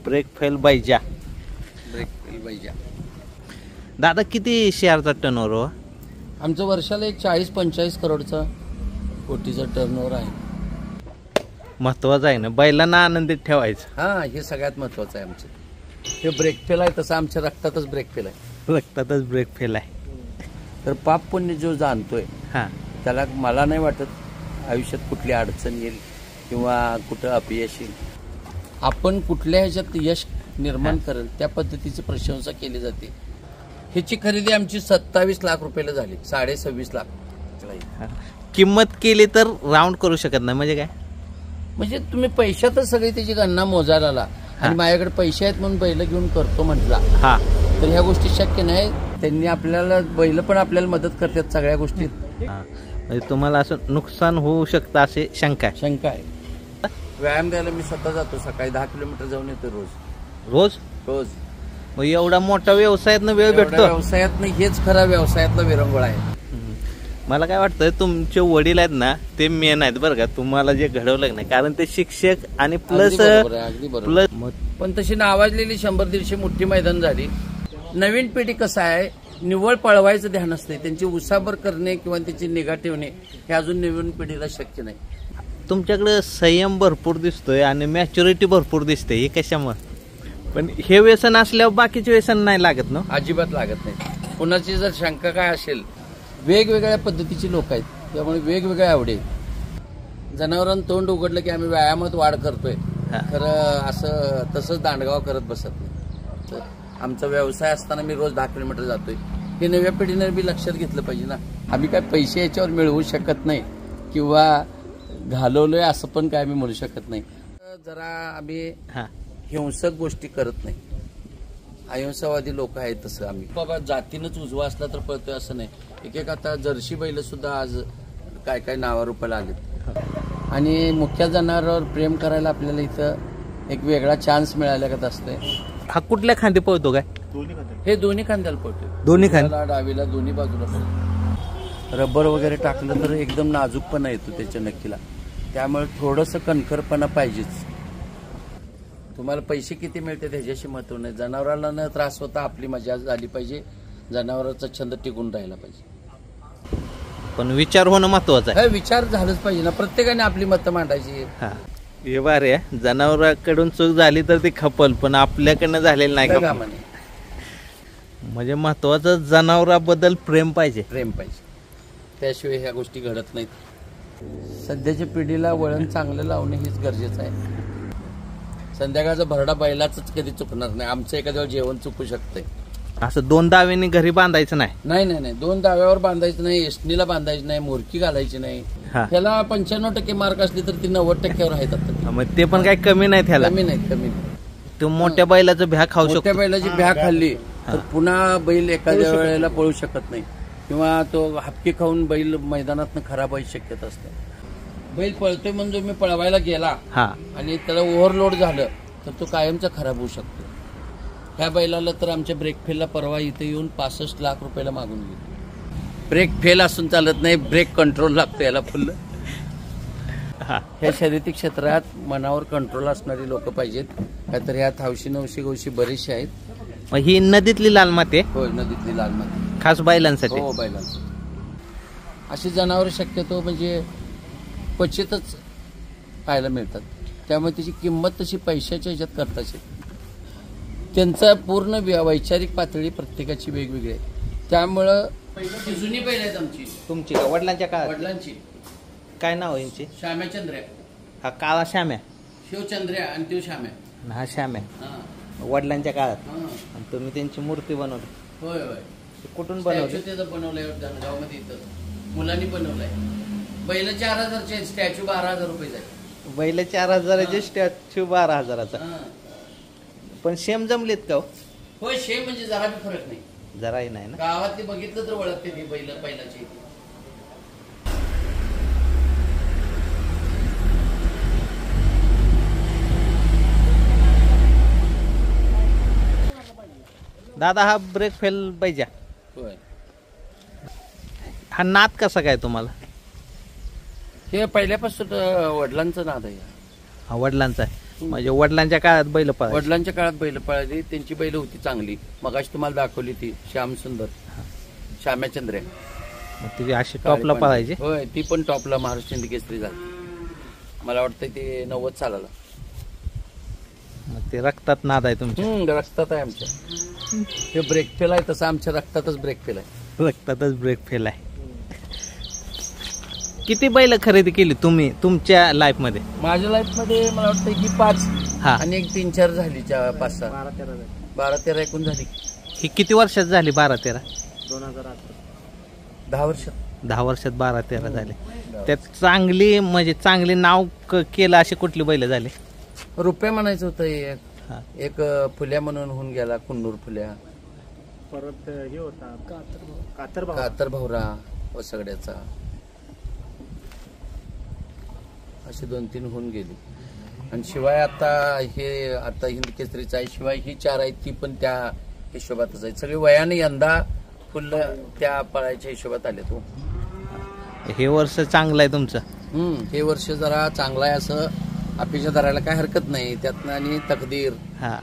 Brake fail बैजा. Brake fail बैजा. दादा किती शेअरचा टर्नओव्हर हो? आमचं वर्षाला एक 40-45 करोडचा कोटीचा टर्नओव्हर आहे. महत्वाचं आहे ना, बैलांना आनंदित ठेवायचं. हा, हे सगळ्यात महत्वाचं आहे आमचं. हे ब्रेक फेल आहे तसं आमच्या रक्तातच ब्रेक फेल आहे. रक्तातच ब्रेक फेल आहे. तर पाप पुण्य जो जाणतोय हां, त्याला मला नाही वाटत आयुष्यात कुठली अडचण येईल किंवा कुठं अपयश येईल. आपण कुठल्या ह्याच्यात यश निर्माण करेल त्या पद्धतीची प्रशंसा केली जाते. ह्याची खरेदी आमची 27 लाख रुपयाला झाली. 26.5 लाख. किंमत केली तर राऊंड करू शकत नाही म्हणजे काय? म्हणजे तुम्ही पैशातच सगळी त्याची गणना मोजायला आला आणि माझ्याकडे पैसे आहेत म्हणून बैल घेऊन करतो म्हटला हा, तर ह्या गोष्टी शक्य नाही. त्यांनी आपल्याला बैल पण आपल्याला मदत करतात सगळ्या गोष्टीत. म्हणजे तुम्हाला असं नुकसान होऊ शकतं असे शंका आहे? शंका आहे. व्यायाम द्यायला मी स्वतः जातो. सकाळी 10 किलोमीटर जाऊन येतो रोज. मग एवढा मोठा व्यवसायातनं वेळ भेटतो? व्यवसायात नाही, हेच खरा व्यवसायातला विरंगुळा आहे. मला काय वाटतं तुमचे वडील आहेत ना ते मेन आहेत बरं का, तुम्हाला जे घडवलं नाही, कारण ते शिक्षक आणि प्लस. पण तशी नावाजलेली 100-150 मोठी मैदान झाली. नवीन पिढी कसं आहे, निव्वळ पळवायचं ध्यान असते. त्यांची उसाबर करणे किंवा त्याची निगा ठेवणे हे अजून नवीन पिढीला शक्य नाही. तुमच्याकडे संयम भरपूर दिसतोय आणि मॅच्युरिटी भरपूर दिसते, हे कशामुळे? पण हे व्यसन असल्यावर बाकीचे व्यसन नाही लागत ना? अजिबात लागत नाही. कुणाची जर शंका काय असेल, वेगवेगळ्या पद्धतीची लोक आहेत, त्यामुळे वेगवेगळ्या आवडी. जनावरांना तोंड उघडलं की आम्ही व्यायामात वाढ करतोय, खरं असं तसंच दांडगाव करत बसत नाही. तर आमचा व्यवसाय असताना मी रोज 10 किलोमीटर जातोय. हे नव्या पिढीने बी लक्षात घेतलं पाहिजे ना. आम्ही काय पैसे याच्यावर मिळवू शकत नाही किंवा घालवलोय असं पण काय आम्ही म्हणू शकत नाही. जरा आम्ही हिंसक गोष्टी करत नाही. अहिंसावादी लोक आहेत तसं आम्ही. बाबा जातीनच उजवा असला तर पळतोय असं नाही. एक आता जर्सी बैल सुद्धा आज काय काय नावारूपाला आलेत. आणि मुख्य जनावरांवर प्रेम करायला आपल्याला इथं एक वेगळा चान्स मिळाल्यागत असतंय. हा कुठल्या खांदी पळतो काय? हे दोन्ही खांद्याला पळतोय. दोन्ही खांद्याला, डावीला, दोन्ही बाजूला पळतो. रबर वगैरे टाकलं तर एकदम नाजूकपणा येतो त्याच्या नक्कीला. त्यामुळे थोडंसं कणखरपणा पाहिजेच. तुम्हाला पैसे किती मिळते त्याच्याशी महत्व नाही. जनावरांना न त्रास होता आपली मजा झाली पाहिजे. जनावरांचा छंद टिकून राहिला पाहिजे. पण विचार होणं महत्वाचं आहे. विचार झालंच पाहिजे ना. प्रत्येकाने आपली मतं मांडायची. हे बारे, जनावरांकडून चूक झाली तर ती खपल, पण आपल्याकडनं झालेलं नाही का? म्हणजे महत्वाचं जनावरांबद्दल प्रेम पाहिजे. त्याशिवाय ह्या गोष्टी घडत नाहीत. सध्याच्या पिढीला वळण चांगलं लावणे हेच गरजेचं आहे. संध्याकाळचा भरडा बैलाच कधी चुकणार नाही. आमचं एखाद्या जेवण चुकू शकतंय. असं 2 दाव्यांनी घरी बांधायचं नाही. नाही 2 दाव्यावर बांधायचं नाही. एसटीला बांधायचं नाही. मोरकी घालायची नाही. त्याला 95% मार्क असले तर ती 90%वर आहेत आता. मग ते पण काही कमी नाही त्याला. कमी नाही. तो मोठ्या बैलाचं भ्या खाऊ शकतो. मोठ्या बैलाची भ्या खाल्ली तर पुन्हा बैल एखाद्या वेळेला पळू शकत नाही किंवा तो हपकी खाऊन बैल मैदानात खराब व्हायची शक्यता असते. बैल पळतोय म्हणजे मी पळवायला गेला आणि त्याला ओव्हरलोड झालं तर तो कायमचा खराब होऊ शकतो. ह्या बैलाला तर आमच्या ब्रेक फेलला परवा इथे येऊन 65 लाख रुपयाला मागून गेलो. ब्रेक फेल असून चालत नाही, ब्रेक कंट्रोल लागतो याला फुल. ह्या शर्यती क्षेत्रात मनावर कंट्रोल असणारी लोक पाहिजेत. काहीतरी ह्यात हौशी नवशी गौशी बरीचशी आहेत. ही नदीतली लाल माती? होय, नदीतली लाल माती. खास बैलांसाठी? हो, बैलांसाठी. अशी जनावर शक्यतो म्हणजे क्वचितच पाहायला मिळतात. त्यामुळे त्याची किंमत तशी पैशाच्या ह्याच्यात करताच येते. त्यांचा पूर्ण वैचारिक पातळी प्रत्येकाची वेगवेगळी आहे. त्यामुळं जुनी बैल आहेत आमची. तुमची का वडिलांच्या काळात? वडिलांची. काय नाव आहे यांची? श्याम्याचंद्र्या. हा काळा श्याम्या? शिवचंद्र्या आणि तो श्याम्या. हा श्याम्या वडिलांच्या काळात. आणि तुम्ही त्यांची मूर्ती बनवली? होय. कुठून बनवली? त्याचं बनवलंय गावामध्ये. इथं मुलांनी बनवलंय. बैल 4000चे, स्टॅच्यू 12,000 रुपये आहे. बैल 4000चे, स्टॅच्यू 12,000चा. पण शेम जमलेत का? होय, शेम म्हणजे जरा बी फरक नाही. जराही नाही ना. गावातली बघितलं तर ओळखते ती बैलाची. दादा हा ब्रेक फेल पाहिजे. होय. हा नाद कसा काय तुम्हाला? हे पहिल्यापासून वडिलांचं नाद आहे. हा वडिलांचा आहे. म्हणजे वडिलांच्या काळात बैल पळायचे. वडिलांच्या काळात बैल पळाली, त्यांची बैल होती चांगली. मगाशी तुम्हाला दाखवली ती श्याम सुंदर, श्याम्याचंद्र ती अशी टॉपला पळायची. होय, ती पण टॉपला महाराष्ट्र हिंद केसरी झाली. मला वाटतं ते 90 सालाला. ते रक्तात नाद आहे तुमच्या. रक्तात आहे आमच्या. हे ब्रेक फेल आहे तसं आमच्या रक्तातच ब्रेक फेल आहे. रक्तातच ब्रेक फेल आहे. किती बैल खरेदी केली तुम्ही तुमच्या लाईफ मध्ये? माझ्या लाईफ मध्ये मला वाटतं की 5 हा. आणि एक 3-4 झाली, 5-6 12-13 एकूण झाली. ही किती वर्षात झाली? 12-13. 10 वर्षात. 10 वर्षात 12-13 झाले. त्यात चांगली म्हणजे चांगली नाव केलं अशी कुठली बैल झाली? रुपया म्हणायचं होतं एक फुल्या म्हणून होऊन गेला, कुन्नूर फुल्या. परत हे होता कातर भवरा व सगळ्याचा, अशी 2-3 होऊन गेली. आणि शिवाय आता हिंद केसरीचा आहे. शिवाय ही 4 आहेत, ती पण त्या हिशोबातच आहेत. सगळी वयाने यंदा फुल त्या पळायच्या हिशोबात आले. तो हे वर्ष चांगलं आहे तुमचं. हे वर्ष जरा चांगलं आहे असं अपेक्षा धरायला काय हरकत नाही. त्यातनं आणि तकदीर, हा,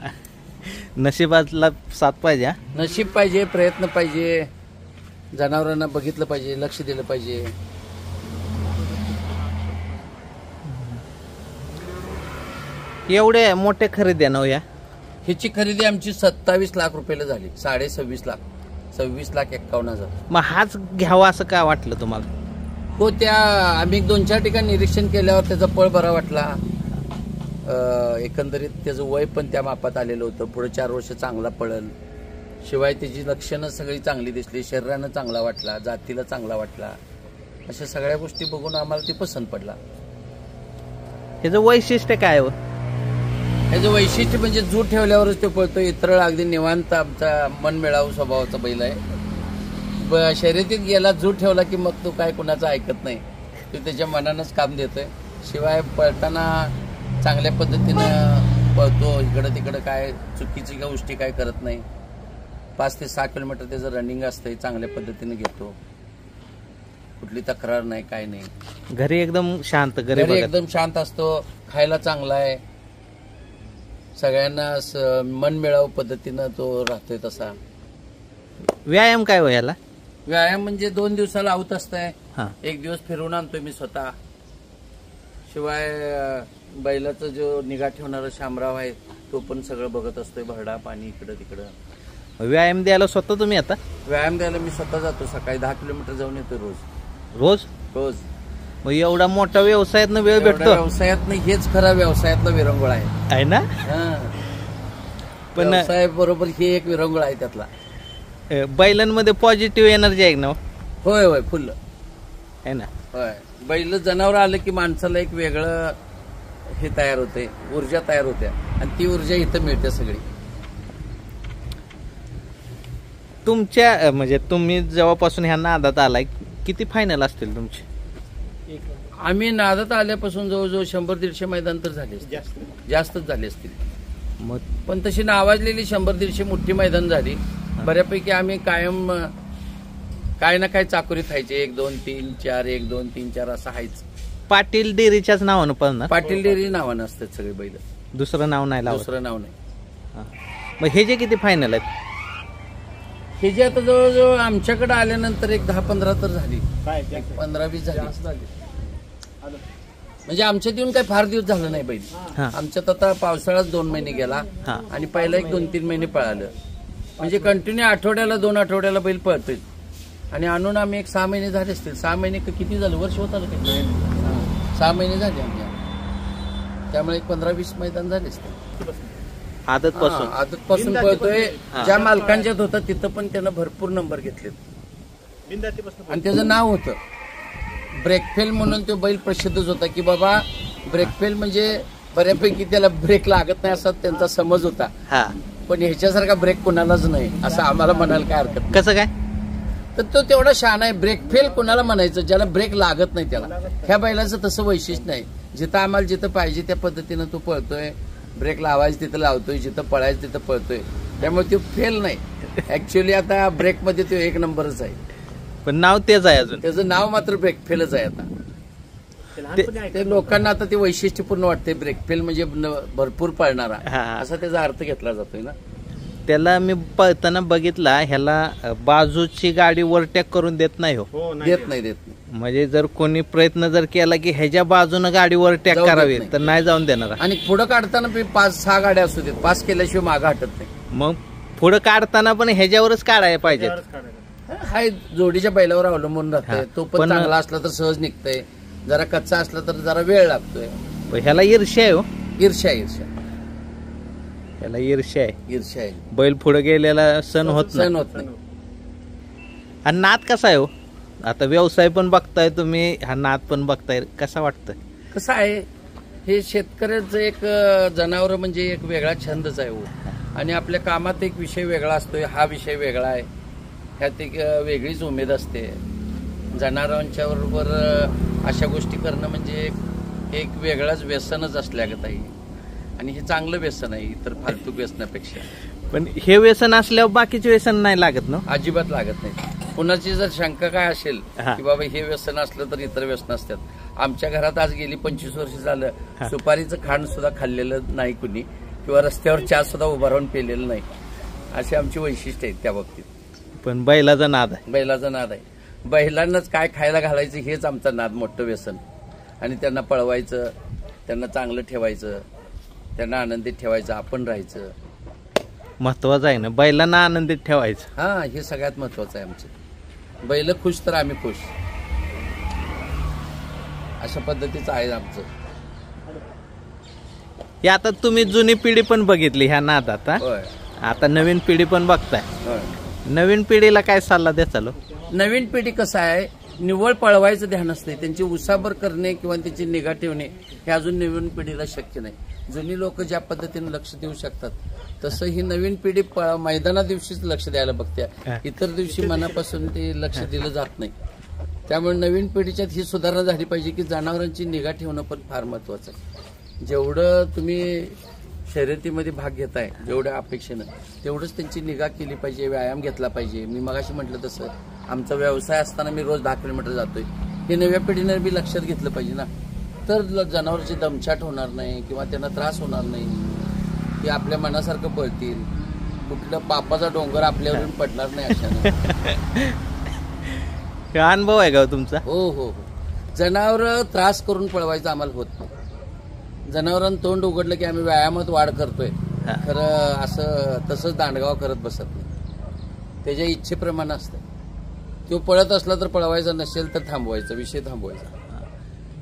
नशिबातला साथ पाहिजे. नशीब पाहिजे, प्रयत्न पाहिजे, जनावरांना बघितलं पाहिजे, लक्ष दिलं पाहिजे. एवढे मोठे खरेदी आहे ना या? ह्याची खरेदी आमची 27 लाख रुपयाला झाली. 26.5 लाख, 26,51,000. मग हाच घ्यावा असं काय वाटलं तुम्हाला? हो, त्या आम्ही 2-4 ठिकाणी निरीक्षण केल्यावर त्याचा पळ बरा वाटला. एकंदरीत त्याचं वय पण त्या मापात आलेलं होतं. पुढे 4 वर्ष चांगला पळल. शिवाय त्याची लक्षणं सगळी चांगली दिसली. शरीरानं चांगला वाटला, जातीला चांगला वाटला. अशा सगळ्या गोष्टी बघून आम्हाला ती पसंत पडला. ह्याचं वैशिष्ट्य काय हो? ह्याचं वैशिष्ट्य म्हणजे जूट ठेवल्यावरच तो पळतो. इतर अगदी निवांत आमचा मन मिळावू स्वभावाचा बैल आहे. शर्यतीत गेला, जूट ठेवला की मग तो काय कुणाचं ऐकत नाही. तो त्याच्या मनानंच काम देतोय. शिवाय पळताना चांगल्या पद्धतीनं पळतो. इकडं तिकडं काय चुकीची गोष्टी काय करत नाही. 5 ते 6 किलोमीटर त्याचं रनिंग असतंय. चांगल्या पद्धतीने घेतो. कुठली तक्रार नाही, काय नाही. घरी एकदम शांत. घरी एकदम शांत असतो. खायला चांगला आहे. सगळ्यांना मन मिळावू पद्धतीनं तो राहतोय तसा. व्यायाम काय हो याला? व्यायाम म्हणजे 2 दिवसाला आऊत असतंय. 1 दिवस फिरवून आणतोय मी स्वतः. शिवाय बैलाचा जो निगा ठेवणारा शामराव आहे तो पण सगळं बघत असतोय. भरडा, पाणी, इकडं तिकडं. व्यायाम द्यायला स्वतः तुम्ही आता? व्यायाम द्यायला मी स्वतः जातो. सकाळी 10 किलोमीटर जाऊन येतो रोज. मग एवढा मोठा व्यवसायातनं वेळ भेटतो? व्यवसायात हेच खरा व्यवसायातला विरंगुळा आहे ना. पण व्यवसाय बरोबर ही एक विरंगुळा आहे त्यातला. बैलांमध्ये पॉझिटिव्ह एनर्जी आहे ना? होय होय, फुल आहे ना. होय, बैल जनावर आलं की माणसाला एक वेगळं हे तयार होते, ऊर्जा तयार होते. आणि ती ऊर्जा इथं मिळते सगळी. तुमच्या म्हणजे तुम्ही जेव्हापासून ह्या नादात आलाय, किती फायनल असतील तुमची? आम्ही नादात आल्यापासून जवळजवळ 100-150 मैदान तर झाले. जास्तच झाले असतील. मग पण तशी नावाजलेली 100-150 मोठी मैदान झाली. बऱ्यापैकी आम्ही कायम काय ना काय चाकोरी खायचे. 1, 2, 3, 4, 1, 2, 3, 4 असं हायच. पाटील डेअरीच्याच नावानं पळणार? पाटील डेअरी नावानं असतात सगळे बैल. दुसरं नाव नाही लावत? दुसरं नाव नाही. मग हे जे किती फायनल आहेत? हे जे आता जवळजवळ आमच्याकडे आल्यानंतर एक 10-15 तर झाली. 15-20 झाली. म्हणजे आमच्यात येऊन काही फार दिवस झालं नाही बैल. आमच्यात आता पावसाळ्यात 2 महिने गेला आणि पहिला एक 2-3 महिने पळालं. म्हणजे कंटिन्यू आठवड्याला 2 आठवड्याला बैल पळतोय. आणि आणून आम्ही एक 6 महिने झाले असतील. 6 महिने किती झालं, वर्ष होत आलं काही. 6 महिने झाले आमच्या. त्यामुळे एक 15-20 मैदान झाले असतील. आदतपासून पळतोय. ज्या मालकांच्यात होता तिथं पण त्यानं भरपूर नंबर घेतलेत. आणि त्याचं नाव होतं ब्रेकफेल म्हणून. तो बैल प्रसिद्धच होता की बाबा ब्रेकफेल म्हणजे बऱ्यापैकी त्याला ब्रेक लागत नाही असा त्यांचा समज होता. पण ह्याच्यासारखा ब्रेक कोणालाच नाही असं आम्हाला म्हणायला काय हरकत नाही. कसं काय? तर तो तेवढा शहाणा आहे. ब्रेकफेल कोणाला म्हणायचं ज्याला ब्रेक लागत नाही त्याला. ह्या बैलाचं तसं वैशिष्ट्य नाही. जिथं आम्हाला जिथं पाहिजे त्या पद्धतीनं तो पळतोय. ब्रेक लावायचं तिथं लावतोय, जिथं पळायचं तिथं पळतोय. त्यामुळे तो फेल नाही. ऍक्च्युअली आता ब्रेकमध्ये तो 1 नंबरच आहे. पण नाव तेच आहे अजून. त्याचं नाव मात्र ब्रेकफेलच आहे आता. ते लोकांना आता ते वैशिष्ट्यपूर्ण वाटते. ब्रेक फेल म्हणजे भरपूर पळणारा असा त्याचा अर्थ घेतला जातोय ना. त्याला मी पळताना बघितला, ह्याला बाजूची गाडी ओव्हरटेक करून देत नाही. हो देत नाही. म्हणजे जर कोणी प्रयत्न जर केला की ह्याच्या बाजूने गाडी ओव्हरटेक करावी तर नाही जाऊन देणार. आणि पुढे काढताना 5-6 गाड्या असू देत, पास केल्याशिवाय मागं हटत नाही. मग पुढे काढताना पण ह्याच्यावरच काढायला पाहिजे. हाय जोडीच्या बैलावर अवलंबून राहतंय. तो पण चांगला असला तर सहज निघतंय, जरा कच्चा असला तर जरा वेळ लागतोय. ह्याला ईर्ष्या आहे. हो ईर्ष्या ह्याला ईर्ष्या आहे. बैल पुढे गेलेला सण होत नाही. आणि नाद कसा आहे? हो आता व्यवसाय पण बघताय तुम्ही, हा नाद पण बघताय, कसा वाटतंय? कसं आहे, हे शेतकऱ्याचं एक जनावर म्हणजे एक वेगळा छंदच आहे. हो आणि आपल्या कामात एक विषय वेगळा असतोय, हा विषय वेगळा आहे. ह्यात एक वेगळीच उमेद असते. जनावरांच्या बरोबर अशा गोष्टी करणं म्हणजे एक वेगळाच व्यसनच असल्यागत आहे. आणि हे चांगलं व्यसन आहे इतर फालतू व्यसनापेक्षा. पण हे व्यसन असल्यावर बाकीचे व्यसन नाही लागत ना? अजिबात लागत नाही. कुणाची जर शंका काय असेल की बाबा हे व्यसन असलं तर इतर व्यसन असतात. आमच्या घरात आज गेली 25 वर्ष झालं सुपारीचं खांड सुद्धा खाल्लेलं नाही कुणी, किंवा रस्त्यावर चहा सुद्धा उभा राहून पेलेलं नाही. अशी आमची वैशिष्ट्य आहेत त्या बाबतीत. पण बैलाचा नाद आहे. बैलाचा नाद आहे. बैलांनाच काय खायला घालायचं हेच आमचा नाद, मोठं व्यसन. आणि त्यांना पळवायचं, त्यांना चांगलं ठेवायचं, त्यांना आनंदित ठेवायचं, आपण राहायचं. महत्वाचं आहे ना, बैलांना आनंदित ठेवायचं. हा, हे सगळ्यात महत्वाचं आहे आमचं. बैल खुश तर आम्ही खुश, अशा पद्धतीचं आहे आमचं. हे आता तुम्ही जुनी पिढी पण बघितली ह्या नादात, आता नवीन पिढी पण बघताय. नवीन पिढीला काय सल्ला द्या? चालू नवीन पिढी कसं आहे, निव्वळ पळवायचं ध्यान असते. त्यांची उसाबर करणे किंवा त्यांची निगा ठेवणे हे अजून नवीन पिढीला शक्य नाही. जुनी लोक ज्या पद्धतीने लक्ष देऊ शकतात तसं ही नवीन पिढी मैदाना दिवशीच लक्ष द्यायला बघते. इतर दिवशी मनापासून ते लक्ष दिलं जात नाही. त्यामुळे नवीन पिढीच्यात ही सुधारणा झाली पाहिजे की जनावरांची निगा ठेवणं पण फार महत्वाचं आहे. जेवढं तुम्ही शर्यतीमध्ये भाग घेताय जेवढ्या अपेक्षेनं, तेवढंच त्यांची निगा केली पाहिजे, व्यायाम घेतला पाहिजे. मी मगाशी म्हटलं तसं आमचा व्यवसाय असताना मी रोज 10 किलोमीटर जातोय. हे नव्या पिढीनं बी लक्षात घेतलं पाहिजे ना, तर जनावरची दमछाट होणार नाही किंवा त्यांना त्रास होणार नाही. ते आपल्या मनासारखं पळतील, कुठलं पापाचा डोंगर आपल्यावरून पडणार नाही. अशा अनुभव आहे का तुमचा? हो. जनावर त्रास करून पळवायचं आम्हाला होत नाही. जनावरांना तोंड उघडलं की आम्ही व्यायामात वाढ करतोय, खरं असं तसंच दांडगाव करत बसत नाही. त्याच्या इच्छेप्रमाणे असतं. तो पळत असला तर पळवायचा, नसेल तर थांबवायचा, विषय थांबवायचा.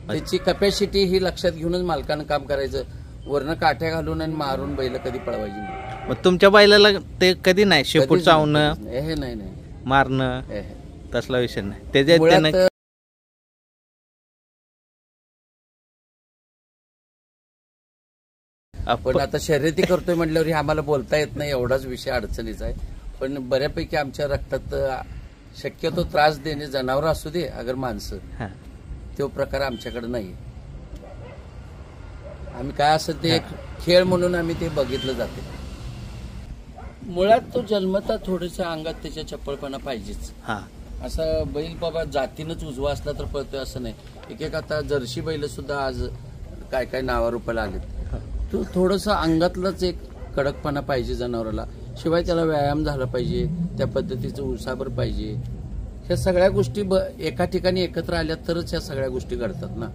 त्याची कपॅसिटी ही लक्षात घेऊनच मालकानं काम करायचं. वरनं काठ्या घालून आणि मारून बैल कधी पळवायची नाही. मग तुमच्या बैलाला ते कधी नाही शेपूट चावणं, हे नाही मारणं, तसला विषय नाही त्याच्यात. पण आता शर्यती करतोय म्हटल्यावर आम्हाला बोलता येत नाही, एवढाच विषय अडचणीचा आहे. पण बऱ्यापैकी आमच्या रक्तात शक्यतो त्रास देणे जनावर असू दे अगर माणसं, तो प्रकार आमच्याकडे नाही. आम्ही काय असं ते एक खेळ म्हणून आम्ही ते बघितलं जाते. मुळात तो जन्मता थोडस अंगात त्याच्या चप्पलपणा पाहिजेच. असं बैल बाबा जातीनच उजवा असला तर पळतोय असं नाही. एक आता जर्सी बैल सुद्धा आज काय काय नावारूपाला आलेत. तो थोडस अंगातलाच एक कडकपणा पाहिजे जनावराला. शिवाय त्याला व्यायाम झाला पाहिजे, त्या पद्धतीचं उसाबर पाहिजे. ह्या सगळ्या गोष्टी एका ठिकाणी एकत्र आल्या तरच ह्या सगळ्या गोष्टी घडतात ना.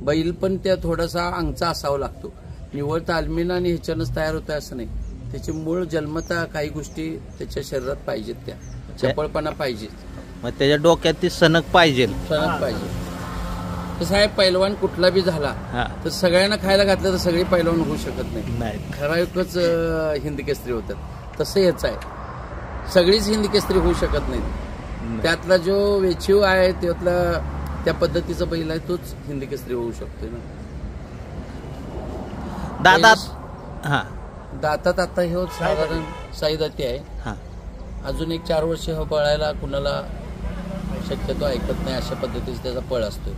बैल पण त्या थोडासा अंगचा असावा लागतो. निव्वळ तालमीनं आणि ह्याच्यानंच तयार होतोय असं नाही. त्याची मूळ जन्मता काही गोष्टी त्याच्या शरीरात पाहिजेत, त्या चपळपणा पाहिजे. मग त्याच्या डोक्यात ती सनक पाहिजे. कसं आहे, पैलवान कुठला बी झाला तर सगळ्यांना खायला घातलं तर सगळी पैलवान होऊ शकत नाही. ठराविकच हिंद केसरी होतात. तसं हेच आहे, सगळीच हिंद केसरी होऊ शकत नाही. त्यातला जो वेचीव आहे त्यातला त्या पद्धतीचा बैल आहे तोच हिंद केसरी होऊ शकतोय ना. दातात आता हे साधारण साईदाती आहे. अजून एक 4 वर्ष पळायला कुणाला शक्यतो ऐकत नाही, अशा पद्धतीचा त्याचा पळ असतोय.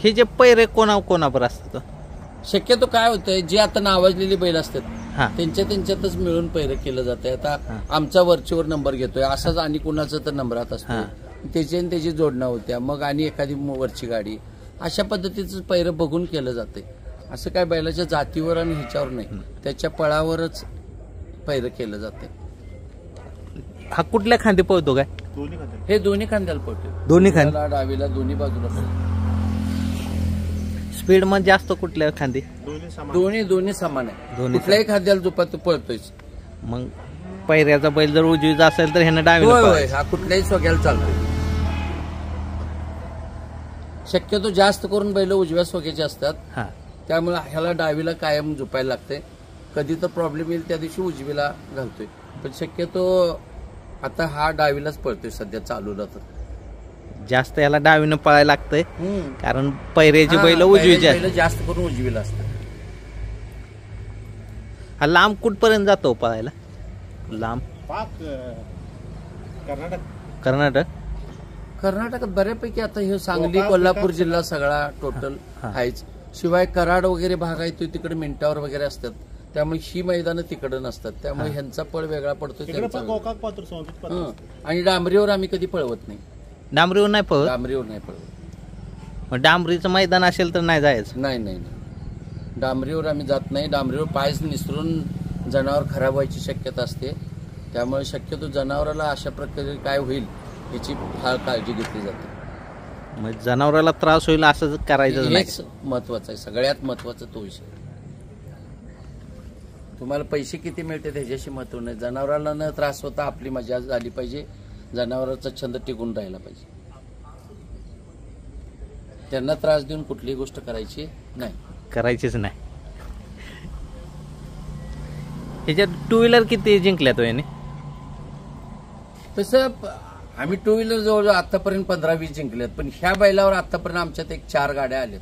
हे जे पैरे कोणाबरोबर असतात शक्यतो काय होतंय, जे आता नावाजलेली बैल असतात त्यांच्यातच मिळून पैर केलं जातंय. आता आमचा वरचीवर नंबर घेतोय, असाच आणि कुणाचं तर नंबरात असतो, त्याची जोडणं होत्या. मग आणि एखादी वरची गाडी, अशा पद्धतीचं पैरं बघून केलं जाते. असं काय बैलाच्या जातीवर आणि ह्याच्यावर नाही, त्याच्या पळावरच पैरं केलं जाते. हा कुठल्या खांदी पळतो काय? हे दोन्ही खांद्याला पळतो, दोन्ही खांदी डावीला दोन्ही बाजूला पळतो. स्पीड मध्ये जास्त कुठल्या खांदी? दोन्ही समान आहे, कुठल्याही खांद्याला झोपात पळतोय. मग पैऱ्याचा बैल जर उजवीचा असेल तर ह्यानं डावीला होय पळायचं. हा कुठल्याही सोग्याला चालतो. शक्यतो जास्त करून बैल उजव्या सोग्याचे असतात, हा त्यामुळे ह्याला डावीला कायम झोपायला लागते. कधी तर प्रॉब्लेम येईल त्या दिवशी उजवीला घालतोय, पण शक्यतो आता हा डावीलाच पळतोय सध्या चालूला. तर जास्त याला डावीनं पळायला लागतंय कारण पैऱ्याची बैल उजवीची आहेत. जास्त करून उजवीला असतात. हा लांब कुठपर्यंत जातो पळायला? लांब कर्नाटकात बऱ्यापैकी आता हे सांगली कोल्हापूर जिल्हा सगळा टोटल आहेच. शिवाय कराड वगैरे भाग आहे तो तिकडे मिनिटावर वगैरे असतात, त्यामुळे ही मैदानं तिकडे नसतात, त्यामुळे ह्यांचा पळ वेगळा पडतो. आणि डांबरीवर आम्ही कधी पळवत नाही. डांबरीवर नाही पळत? डांबरीवर नाही पळवत. मग डांबरीचं मैदान असेल तर नाही जायचं? नाही, डांबरीवर आम्ही जात नाही. डांबरीवर पाय निसरून जनावर खराब व्हायची शक्यता असते, त्यामुळे शक्यतो जनावराला अशा प्रकारे काय होईल याची फार काळजी घेतली जाते. मग जनावराला त्रास होईल असं करायचं नाही? हेच महत्वाचं आहे, सगळ्यात महत्वाचा तो विषय. तुम्हाला पैसे किती मिळते त्याच्याशी महत्व नाही, जनावराला न त्रास होता आपली मजा झाली पाहिजे, जनावरांचा छंद टिकून राहिला पाहिजे. त्यांना त्रास देऊन कुठलीही गोष्ट करायची नाही, करायचीच नाही. ह्याच्यात टू व्हीलर किती जिंकल्या तो याने? तसं आम्ही टू व्हीलर जवळजवळ आतापर्यंत 15-20 जिंकल्यात, पण ह्या बैलावर आतापर्यंत आमच्यात 4 गाड्या आल्यात.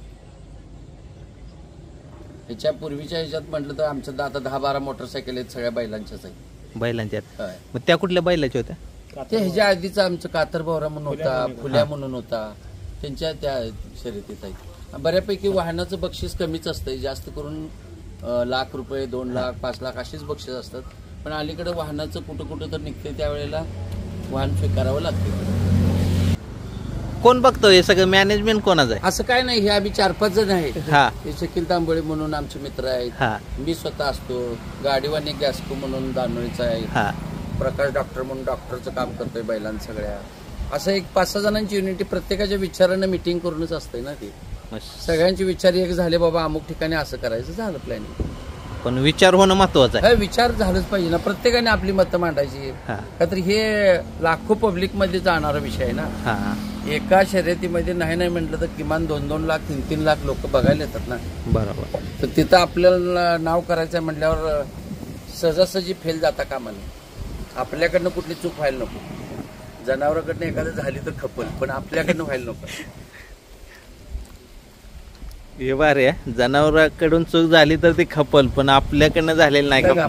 ह्याच्या पूर्वीच्या ह्याच्यात म्हटलं तर आमच्यात आता 10-12 मोटरसायकल आहेत, सगळ्या बैलांच्याच आहेत. बैलांच्यात? मग त्या कुठल्या बैलाच्या होत्या? ते ह्याच्या आधीचा आमचं कातरभवरा म्हणून होता, फुल्या म्हणून होता, त्यांच्या त्या शर्यतीत आहेत. बऱ्यापैकी वाहनाचं बक्षीस कमीच असतंय, जास्त करून ₹1,00,000, ₹2,00,000, ₹5,00,000 अशीच बक्षीस असतात. पण अलीकडे वाहनाचं कुठं तर निघते त्यावेळेला वाहन स्वीकारावं लागते. कोण बघतो हे सगळं? मॅनेजमेंट कोणाचं आहे? असं काय नाही, हे आम्ही 4-5 जण आहेत. हा, हे शकील तांबोळे म्हणून आमचे मित्र आहेत, मी स्वतः असतो. गाडीवानी गॅस्को म्हणून दानोळीचा आहे, प्रकाश डॉक्टर म्हणून डॉक्टरचं काम करतोय बैलांना सगळ्या. असं एक 5-6 जणांची युनिटी प्रत्येकाच्या विचारानं मिटिंग करूनच असते ना. ती सगळ्यांचे विचार एक झाले, बाबा अमुक ठिकाणी असं करायचं, झालं प्लॅनिंग. पण विचार होणं महत्वाचं आहे. विचार झालंच पाहिजे ना, प्रत्येकाने आपली मतं मांडायची. का तर हे लाखो पब्लिक मध्ये जाणारा विषय आहे ना. एका शर्यतीमध्ये नाही म्हटलं तर किमान 2-2 लाख 3-3 लाख लोक बघायला येतात ना. बरोबर. तर तिथं आपल्याला नाव करायचं म्हटल्यावर सहजासहजी फेल जाता कामा नये. आपल्याकडनं कुठली चूक व्हायला नको. जनावराकडनं एखादं झाली तर खपल, पण आपल्याकडनं व्हायला नको. हे बारे, जनावराकडून चूक झाली तर ती खपल, पण आपल्याकडनं झालेली नाही का?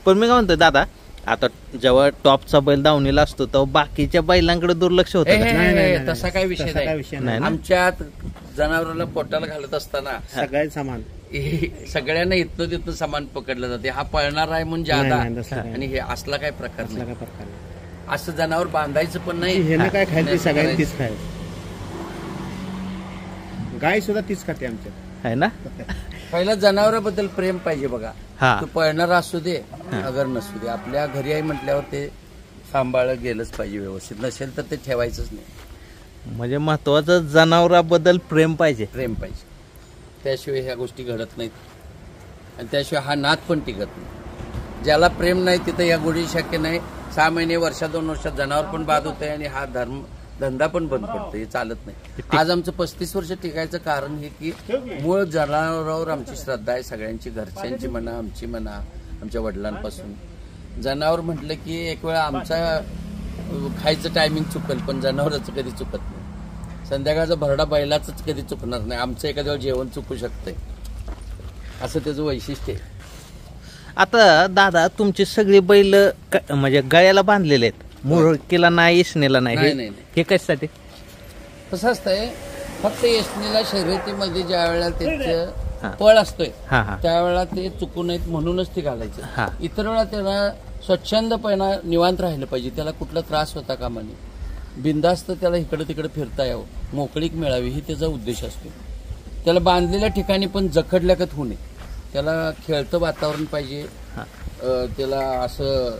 पण मी काय म्हणतोय दादा, आता जेव्हा टॉपचा बैल दावणीला असतो तेव्हा बाकीच्या बैलांकडे दुर्लक्ष होतं? तसा काही विषय नाही. आमच्यात जनावराला पोटाला घालत असताना सगळे समान, सगळ्यांना इथनं तिथनं सामान पकडलं जाते. हा पळणार आहे म्हणून जादा, आणि हे असला काय प्रकार नाही. असं जनावर बांधायचं पण नाही. हे काय खायचं सगळ्यांनी तीच खायचं. गाय सुद्धा तीच खाते आमच्या, आहे ना. पहिला जनावराबद्दल प्रेम पाहिजे बघा. तो पळणारा असू दे अगर नसू दे, आपल्या घरी आहे म्हटल्यावर ते सांभाळलं गेलंच पाहिजे. व्यवस्थित नसेल तर ते ठेवायचंच नाही. म्हणजे महत्वाचं जनावराबद्दल प्रेम पाहिजे. त्याशिवाय ह्या गोष्टी घडत नाहीत, आणि त्याशिवाय हा नाद पण टिकत नाही. ज्याला प्रेम नाही तिथं या गोष्टी शक्य नाही. 6 महिने, 2 वर्षात जनावर पण बाद होतंय आणि हा धंदा पण बंद पडतो. हे चालत नाही. आज आमचं 35 वर्ष टिकायचं कारण हे की मूळ जनावरावर आमची श्रद्धा आहे सगळ्यांची, घरच्यांची म्हणा, आमची म्हणा, आमच्या वडिलांपासून. जनावर म्हटलं की एक वेळा आमचा खायचं टायमिंग चुकल, पण जनावरांचं कधी चुकत नाही. संध्याकाळचा भरडा बैलाच कधी चुकणार नाही. आमचं एखाद्या जेवण चुकू शकतंय, असं त्याचं वैशिष्ट्य आहे. आता दादा, तुमची सगळी बैल म्हणजे गळ्याला बांधलेले आहेत, मुरकीला नाही, इसनेला नाही. हे कशासाठी? कसं असतंय, फक्त इसनेला शर्यतीमध्ये ज्या वेळेला त्याचं पळ असतोय त्यावेळेला ते चुकू नयेत म्हणूनच ते घालायचं. इतर वेळा त्याला स्वच्छंदपणा निवांत राहिलं पाहिजे, त्याला कुठला त्रास होता कामा नये. बिनधास्त त्याला इकडे तिकडे फिरता यावं, मोकळीक मिळावी, ही त्याचा उद्देश असतो. त्याला बांधलेल्या ठिकाणी पण जखडल्यागत होऊ नये, त्याला खेळतं वातावरण पाहिजे, त्याला असं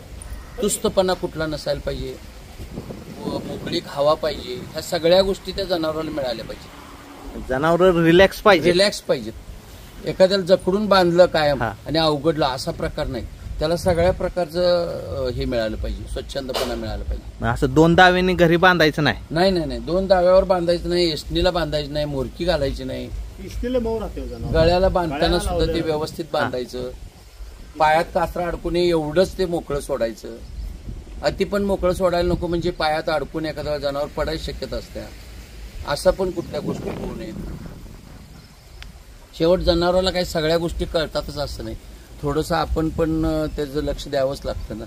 तुस्तपणा कुठला नसायला पाहिजे, मोकळीक हवा पाहिजे. ह्या सगळ्या गोष्टी त्या जनावराला मिळाल्या पाहिजे. जनावर रिलॅक्स पाहिजे, रिलॅक्स पाहिजेत. एखाद्याला जखडून बांधलं कायम आणि अवघडलं असा प्रकार नाही. त्याला सगळ्या प्रकारचं हे मिळालं पाहिजे, स्वच्छंदपणा मिळाला पाहिजे. असं 2 दाव्यांनी घरी बांधायचं नाही. नाही नाही नाही, 2 दाव्यावर बांधायचं नाही, एसनीला बांधायचं नाही, मोरकी घालायची नाही. गळ्याला बांधताना सुद्धा ते व्यवस्थित बांधायचं. पायात कासरा अडकून एवढंच ते मोकळं सोडायचं. अति पण मोकळं सोडायला नको, म्हणजे पायात अडकून एखाद्या जनावर पडायची शक्यता असते. असं पण कुठल्या गोष्टी होऊ नयेत. शेवट जनावराला काही सगळ्या गोष्टी कळतातच असं नाही, थोडंसं आपण पण त्याचं लक्ष द्यावंच लागतं ना.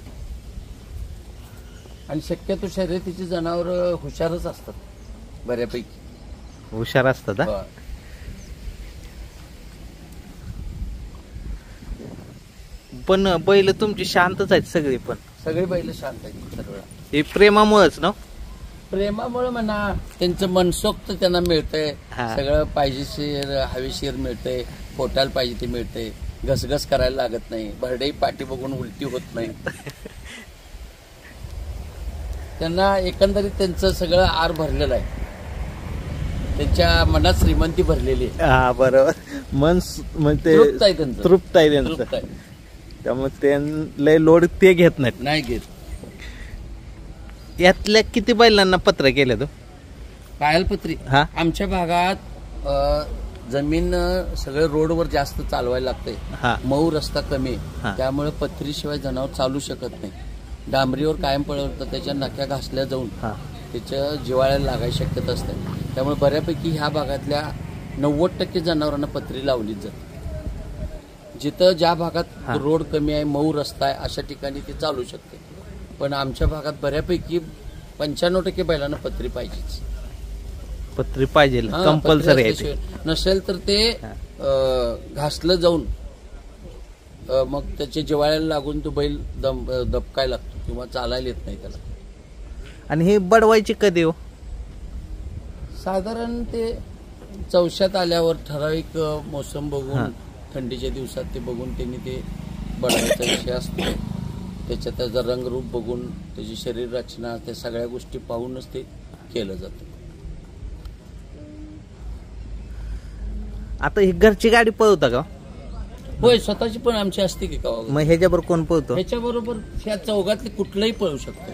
आणि शक्यतो शर्यतीची जनावर हुशारच असतात, बऱ्यापैकी हुशार असतात. पण बैल तुमची शांतच आहेत सगळी, पण सगळी बैल शांत आहेत सर्व. हे प्रेमामुळेच ना? प्रेमामुळे म्हणा, त्यांचं मनसोक्त त्यांना मिळतंय, सगळं पाहिजेशीर हवेशीर मिळतंय, पोटायला पाहिजे ते मिळतंय, घसघस करायला लागत नाही, भरडई पाठी बघून उलटी होत नाही. त्यांना एकंदरीत त्यांचं सगळं आर भरलेलं आहे, त्यांच्या मनात श्रीमंती भरलेली आहे. बरोबर, मन म्हणजे तृप्त आहे त्यांचं, तृप्त आहे त्यांचं. त्यामुळे ते लय लोड ते घेत नाहीत. नाही घेत. यातल्या किती बैलांना पत्र केलं तो? पायलपत्री आमच्या भागात जमीन सगळं रोडवर जास्त चालवायला लागतंय, मऊ रस्ता कमी, त्यामुळे पत्रीशिवाय जनावर चालू शकत नाही. डांबरीवर कायम पळवतं, त्याच्या नख्या घासल्या जाऊन त्याच्या जिवाळ्याला लागायची शक्यता असते. त्यामुळे बऱ्यापैकी ह्या भागातल्या 90% जनावरांना पत्री लावलीच जाते. जिथं ज्या भागात रोड कमी आहे, मऊ रस्ता आहे, अशा ठिकाणी ते चालू शकते. पण आमच्या भागात बऱ्यापैकी 95% बैलांना पत्री पाहिजेच. पत्री पाहिजे, कंपल्सरी आहे. नसेल तर ते घासलं जाऊन मग त्याच्या जिवाळ्याला लागून तो बैल दबकायला लागतो किंवा चालायला येत नाही त्याला. आणि हे बडवायची कधी हो? साधारण ते चौशात आल्यावर ठराविक मोसम बघून, थंडीच्या दिवसात ते बघून त्यांनी ते बडवायचा विषय असतो. त्याच्या त्याचा रंगरूप बघून, त्याची शरीर रचना, त्या सगळ्या गोष्टी पाहूनच ते केलं जातं. आता ही घरची गाडी पळवता का? होय, स्वतःची पण आमची असते की का. मग ह्याच्याबरोबर कोण पळतो? ह्याच्याबरोबर ह्या चौघातले कुठलंही पळू शकते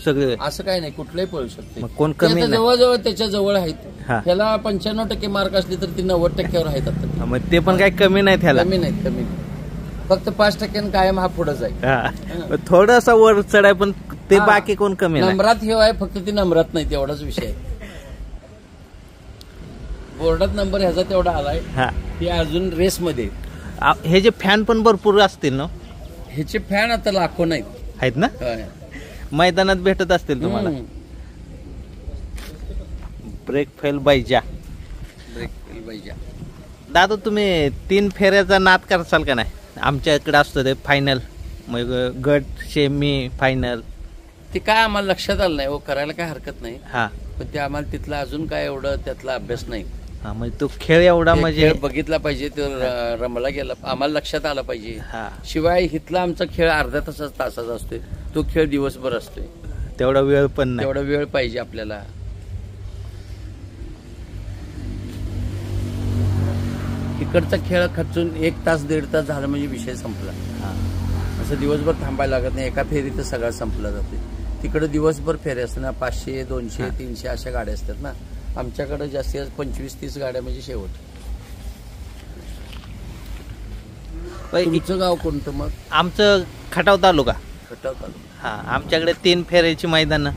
सगळे, असं काही नाही, कुठलंही पळू शकते. कोण कमी? जवळजवळ त्याच्या जवळ आहेत. ह्याला 95% मार्क असले तर ती 90%वर आहेत आता. मग ते पण काही कमी नाही, त्याला कमी नाहीत, कमी नाही. फक्त 5% कायम हा पुढे जाईल. थोडासा वर चढाय, पण ते बाकी कोण कमी नाही. नंबरात हे आहे, फक्त ती नंबरात नाही, तेवढाच विषय आहे. बोर्डात नंबर ह्याचा तेवढा आलाय, ते अजून रेस मध्ये. हे जे फॅन पण भरपूर असतील ना? ह्याचे फॅन आता लाखो नाहीत, आहेत ना? मैदानात भेटत असतील तुम्हाला. ब्रेक फेल बैजा. दादा, तुम्ही 3 फेऱ्याचा नाद करसाल का नाही? आमच्या इकडे असतं ते फायनल, मग गट, सेमी, फायनल. ते काय आम्हाला लक्षात आलं नाही, करायला काय हरकत नाही. पण ते आम्हाला तिथला अजून काय एवढं त्यातला अभ्यास नाही. म्हणजे तो खेळ एवढा म्हणजे बघितला पाहिजे, तो रमला गेला, आम्हाला लक्षात आला पाहिजे. शिवाय इथला आमचा खेळ अर्ध्या तासाचा असतोय, तो खेळ दिवसभर असतोय. तेवढा वेळ पण नाही, तेवढा वेळ पाहिजे आपल्याला. इकडचा खेळ खचून 1 तास 1.5 तास झाला म्हणजे विषय संपला. असं दिवसभर थांबायला लागत नाही, एका फेरीत सगळं संपला जाते. तिकडे दिवसभर फेरे असतात ना, 500, 200, 300 अशा गाड्या असतात ना. आमच्याकडे जास्तीत 25-30 गाड्या म्हणजे शेवट. तुमचं गाव कोणतं मग? आमचं खटाव तालुका. खटाव तालुका. आमच्याकडे 3 फेऱ्याची मैदान.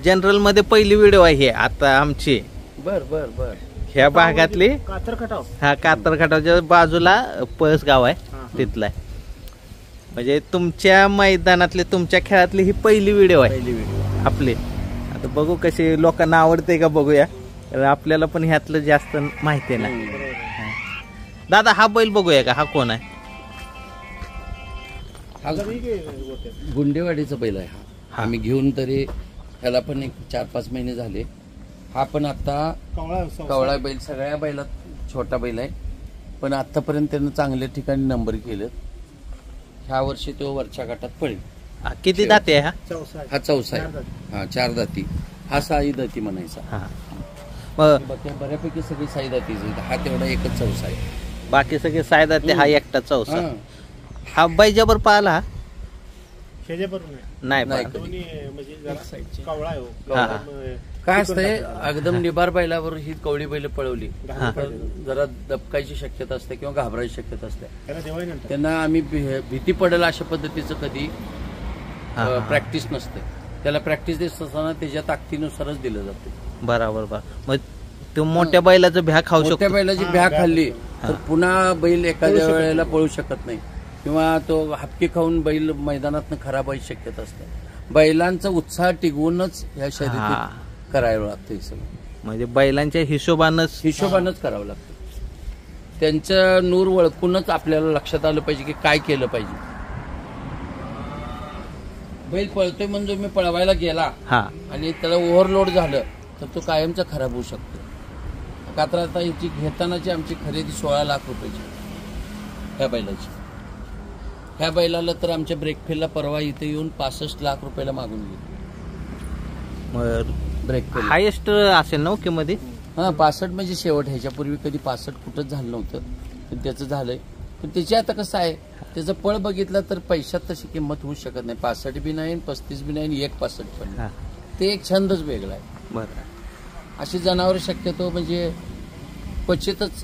जनरल मध्ये पहिली व्हिडिओ आहे आता आमची. बर बर बर. ह्या भागातली कातर खटावच्या बाजूला पळस गाव आहे, तिथला आहे. म्हणजे तुमच्या मैदानातले, तुमच्या खेळातली ही पहिली व्हिडिओ आहे आपली. आता बघू कशी लोकांना आवडते का बघूया, आपल्याला पण ह्यातलं जास्त माहिती नाही. दादा, हा बैल बघूया का? हा कोण आहे? गुंडेवाडीचा बैल आहे. आम्ही घेऊन तरी ह्याला पण एक 4-5 महिने झाले. हा पण आता कवळा बैल, सगळ्या बैलात छोटा बैल आहे, पण आतापर्यंत त्यानं चांगल्या ठिकाणी नंबर केलं. ह्या वर्षी तो वरच्या गटात पळेल. किती दाते आहे हा? हा चौसा आहे. हा 4 दाती. हा 6 दाती म्हणायचा. बऱ्यापैकी सगळी 6 दातीच. हा तेवढा एकच चौसा आहे. बाकी सगळे 6 दाते, हा एकटा चौसा. हा बैजाबर पाहिला नाही काय असतंय, एकदम निबार बैलावर ही कवळी बैल पळवली जरा दबकायची शक्यता असते किंवा घाबरायची शक्यता असते. त्यांना आम्ही भीती पडेल अशा पद्धतीचं कधी प्रॅक्टिस नसते. त्याला प्रॅक्टिस देत असताना त्याच्या ताकदीनुसारच दिलं जाते. बरोबर. मग तो मोठ्या बैलाचं भ्या खाऊ शकतो. मोठ्या बैलाची भ्या खाल्ली तर पुन्हा बैल एखाद्या वेळेला पळू शकत नाही किंवा तो हपकी खाऊन बैल मैदानात खराब व्हायची शक्यता असते. बैलांचा उत्साह टिकवूनच या शर्यतीत करावं लागतं. सगळं म्हणजे बैलांच्या हिशोबानच करावं लागतं. त्यांचं नूर ओळखूनच आपल्याला लक्षात आलं पाहिजे की काय केलं पाहिजे. बैल पळतोय म्हणजे मी पळवायला गेला आणि त्याला ओव्हरलोड झालं तर तो कायमचा खराब होऊ शकतो. का तर आता याची घेतानाची आमची खरेदी 16 लाख रुपयाची ह्या बैलाची. ह्या बैलाला तर आमच्या ब्रेक फेलला परवा इथे येऊन 65 लाख रुपयाला मागून गेले. ब्रेक फेल हायेस्ट असेल ना किंमत? हा 65 म्हणजे शेवट. ह्याच्यापूर्वी कधी 65 कुठंच झालं नव्हतं, पण त्याचं झालंय. पण त्याची आता कसं आहे, त्याचं पळ बघितलं तर पैशात तशी किंमत होऊ शकत नाही. 65 बी नाही, 35 बी नाही, 1.65 पण नाही. ते एक छंदच वेगळा आहे. बरं. अशी जनावर शक्यतो म्हणजे क्वचितच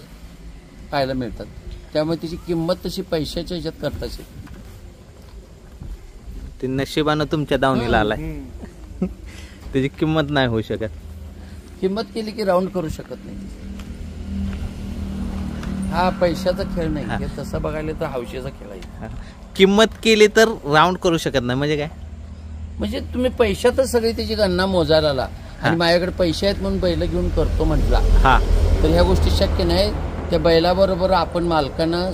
पाहायला मिळतात. त्यामुळे त्याची किंमत तशी पैशाच्या ह्याच्यात करताच येते. ते नशिबानं तुमच्या दावणीला आलाय. त्याची किंमत नाही होऊ शकत. किंमत केली की राऊंड करू शकत नाही. हा पैशाचा खेळ नाही, हे तसं बघायला तर हौशीचा खेळ आहे. किंमत केली तर राऊंड करू शकत नाही म्हणजे काय? म्हणजे तुम्ही पैशातच सगळी त्याची गणना मोजायला आला आणि माझ्याकडे पैसे आहेत म्हणून बैल घेऊन करतो म्हटला तर ह्या गोष्टी शक्य नाही. त्या बैलाबरोबर आपण मालकांना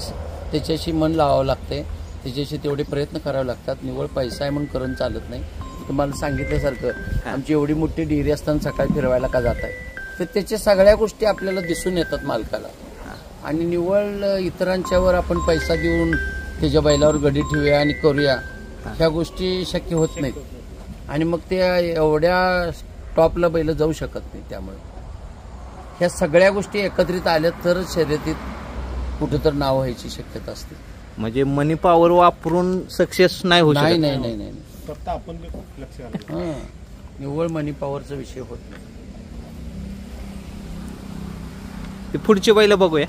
त्याच्याशी मन लावावं लागते, त्याच्याशी तेवढे प्रयत्न करावे लागतात. निव्वळ पैसा आहे म्हणून करून चालत नाही. तुम्हाला सांगितल्यासारखं आमची एवढी मोठी डेअरी असताना सकाळी फिरवायला का जात आहे, तर त्याच्या सगळ्या गोष्टी आपल्याला दिसून येतात मालकाला. आणि निव्वळ इतरांच्यावर आपण पैसा देऊन त्याच्या बैलावर गडी ठेवूया आणि करूया, ह्या गोष्टी शक्य होत नाहीत. आणि मग ते एवढ्या टॉपला बैल जाऊ शकत नाही. त्यामुळे ह्या सगळ्या गोष्टी एकत्रित आल्या तर शर्यतीत कुठं तर नाव व्हायची शक्यता असते. म्हणजे मनी पॉवर वापरून सक्सेस नाही होऊ शकत. नाही नाही नाही नाही, फक्त आपण लक्ष घालायचं. निव्वळ मनी पॉवरचा विषय होत नाही. ते पुढची बैल बघूया.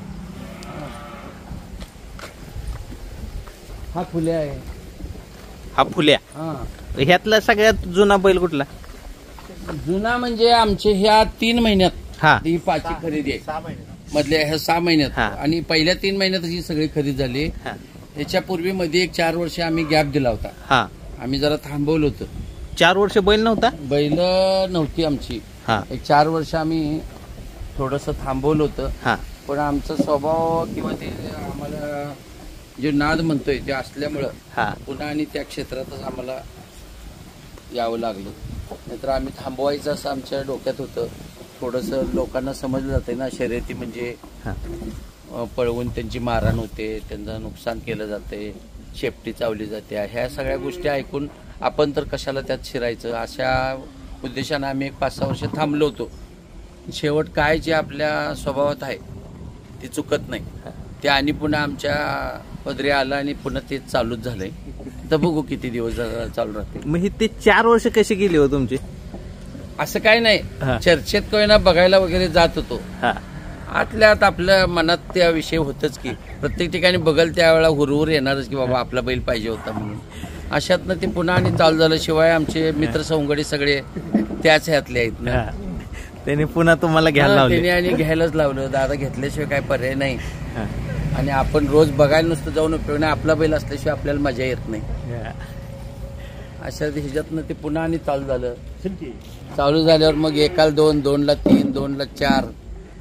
हा फुल्या आहे. हा फुल्या. ह्यातला सगळ्यात जुना बैल कुठला? जुना म्हणजे आमचे ह्या 3 महिन्यात ही 5ची खरेदी आहे. मधल्या ह्या 6 महिन्यात आणि पहिल्या 3 महिन्यात ही सगळी खरेदी झाली. याच्यापूर्वी मध्ये एक 4 वर्ष आम्ही गॅप दिला होता. आम्ही जरा थांबवलं होतं. 4 वर्ष बैल नव्हता? बैल नव्हती आमची. एक 4 वर्ष आम्ही थोडस थांबवलं होतं. पण आमचा स्वभाव किंवा ते आम्हाला जे नाद म्हणतोय ते असल्यामुळं पुन्हा आणि त्या क्षेत्रातच आम्हाला यावं लागलं. नाहीतर आम्ही थांबवायचं असं आमच्या डोक्यात होतं. थोडंसं लोकांना समजलं जाते ना, शर्यती म्हणजे पळवून त्यांची मारहाण होते, त्यांचं नुकसान केलं जाते, शेपटी चावली जाते. ह्या सगळ्या गोष्टी ऐकून आपण तर कशाला त्यात शिरायचं, अशा उद्देशानं आम्ही एक 5-6 वर्ष थांबलो होतो. शेवट काय जे आपल्या स्वभावात आहे ते चुकत नाही. ते आणि पुन्हा आमच्या पदरी आलं आणि पुन्हा ते चालूच झालंय. तर बघू किती दिवस चालू राहते. मग ते 4 वर्ष कशी गेली हो तुमची? असं काय नाही, चर्चेत कोयना बघायला वगैरे जात होतो. आतल्या आत आपल्या मनात त्या विषय होतच की प्रत्येक ठिकाणी बघल त्यावेळेला हुरहुर येणारच की बाबा आपला बैल पाहिजे होता म्हणून. अशातनं ते पुन्हा आणि चालू झालं. शिवाय आमचे मित्र सवंगडी सगळे त्याच ह्यातले आहेत ना, त्याने पुन्हा तुम्हाला घ्यायला लावलं. त्याने आणि घ्यायलाच लावलं. दादा घेतल्याशिवाय काय पर्याय नाही. आणि आपण रोज बघायला नुसतं जाऊन उपयोग नाही. आपला बैल असल्याशिवाय आपल्याला मजा येत नाही. अशा ह्याच्यातनं ते पुन्हा आणि चालू झालं. चालू झाल्यावर मग 1ला 2, 2ला 3, 2ला 4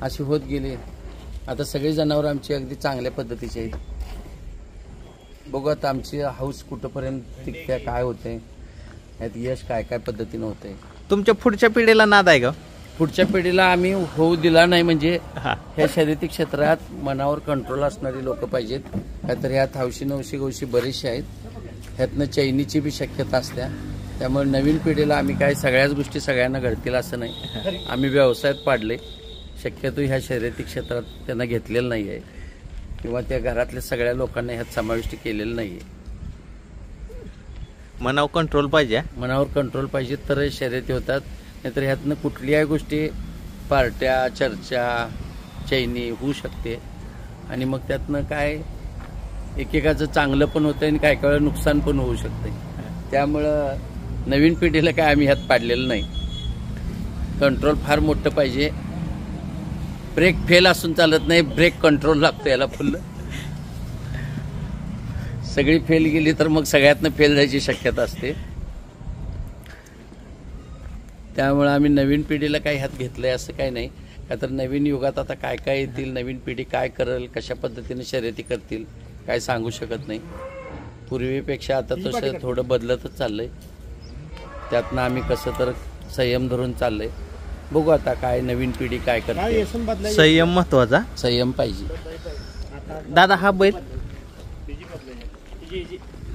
अशी होत गेली. आता सगळी जनावर आमची अगदी चांगल्या पद्धतीची आहेत. बघू आता आमची हाऊस कुठंपर्यंत टिकते, काय होते, यात यश काय काय पद्धतीनं होते. तुमच्या पुढच्या पिढीला नाद आहे का? पुढच्या पिढीला आम्ही होऊ दिला नाही. म्हणजे हा ह्या शर्यती क्षेत्रात मनावर कंट्रोल असणारी लोक पाहिजेत. काहीतरी ह्यात हौशी नवशी गवशी बरीचशी आहेत. ह्यातनं चैनीची बी शक्यता असत्या. त्यामुळे नवीन पिढीला आम्ही काय सगळ्याच गोष्टी सगळ्यांना घडतील असं नाही. आम्ही व्यवसायात पाडले. शक्यतो ह्या शर्यती क्षेत्रात त्यांना घेतलेलं नाही आहे किंवा त्या घरातल्या सगळ्या लोकांना ह्यात समाविष्ट केलेलं नाही आहे. मनावर कंट्रोल पाहिजे. मनावर कंट्रोल पाहिजे तर शर्यती होतात. नाहीतर ह्यातनं कुठल्याही गोष्टी पार्ट्या चर्चा चैनी होऊ शकते आणि मग त्यातनं काय एकेकाचं चांगलं पण होतं आणि काय काय नुकसान पण होऊ शकते. त्यामुळं नवीन पिढीला काय आम्ही ह्यात पाडलेलं नाही. कंट्रोल फार मोठं पाहिजे. ब्रेक फेल असून चालत नाही. ब्रेक कंट्रोल लागतो याला फुल. सगळी फेल गेली तर मग सगळ्यातनं फेल जायची शक्यता असते. त्यामुळे आम्ही नवीन पिढीला काही ह्यात घेतलंय असं काही नाही. का तर नवीन युगात आता काय काय येतील, नवीन पिढी काय करेल, कशा पद्धतीने शर्यती करतील काय सांगू शकत नाही. पूर्वीपेक्षा आता तसं थोडं बदलतच चाललंय. त्यातनं आम्ही कसं तर संयम धरून चाललंय. बघू आता काय नवीन पिढी काय करते. संयम महत्वाचा. संयम पाहिजे. दादा हा बैल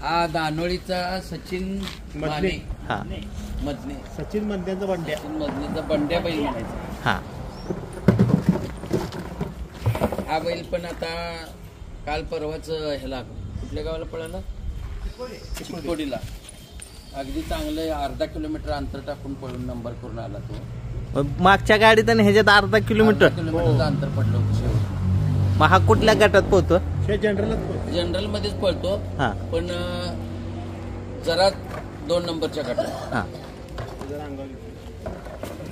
हा दानोळीचा सचिन माने. हा मधने सचिन मधन्यांचा बंड्या. सचिन मधनेचा बंड्या बैल म्हणायचा. हा हा बैल पण आता काल परवाच ह्याला कुठल्या गावाला पळाला चिकोडीला. अगदी चांगलं अर्धा किलोमीटर अंतर टाकून पळून नंबर करून आला तो. मागच्या गाडीत आणि ह्याच्यात अर्धा किलोमीटर अंतर पडलं होतं शेवटी. मग हा कुठल्या गटात पोहतो? जनरल मध्येच पळतो. हा पण जरा 2 नंबरच्या गटात. हा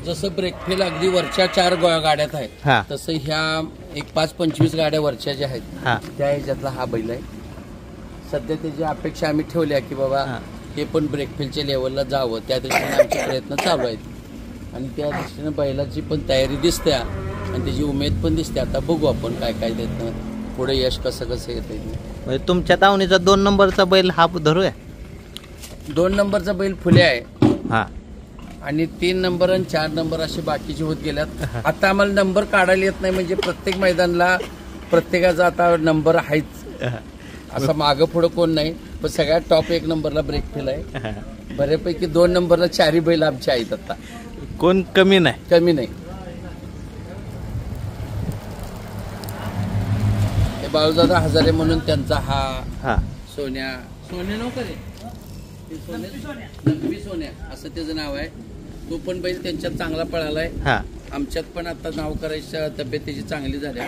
जसं ब्रेक फेल अगदी वरच्या 4 गाड्यात हा. आहेत तसं ह्या एक 5-25 गाड्या वरच्या ज्या आहेत हा त्या ह्याच्यातला हा बैल आहे. सध्या त्याची अपेक्षा आम्ही ठेवल्या की बाबा हा. हे पण ब्रेक फेलच्या लेवलला जावं. त्या दृष्टीने आमचे प्रयत्न चालू आहेत आणि त्या दृष्टीने बैलाची पण तयारी दिसते आणि त्याची उमेद पण दिसते. आता बघू आपण काय काय देत पुढे यश कसं कसं येतं. म्हणजे तुमच्या दावणीचा 2 नंबरचा बैल हा धरूया. 2 नंबरचा बैल फुले आहे. हा आणि 3 नंबर आणि 4 नंबर असे बाकीचे होत गेल्यात. आता आम्हाला नंबर काढायला येत नाही. म्हणजे प्रत्येक मैदानला प्रत्येकाचा आता नंबर आहेच. असं मागं पुढं कोण नाही. पण सगळ्यात टॉप 1 नंबरला ब्रेक फेल आहे. बऱ्यापैकी 2 नंबरला 4ही बैल आमचे आहेत. आता कोण कमी नाही. कमी नाही. हे बाळूदादा हजारे म्हणून त्यांचा हा सोन्या नोकर लंपी सोन्या असं त्याचं नाव आहे. तो पण बैल त्यांच्यात चांगला पळालाय. आमच्यात पण आता नाव करायच्या तब्येतीची चांगली झाली.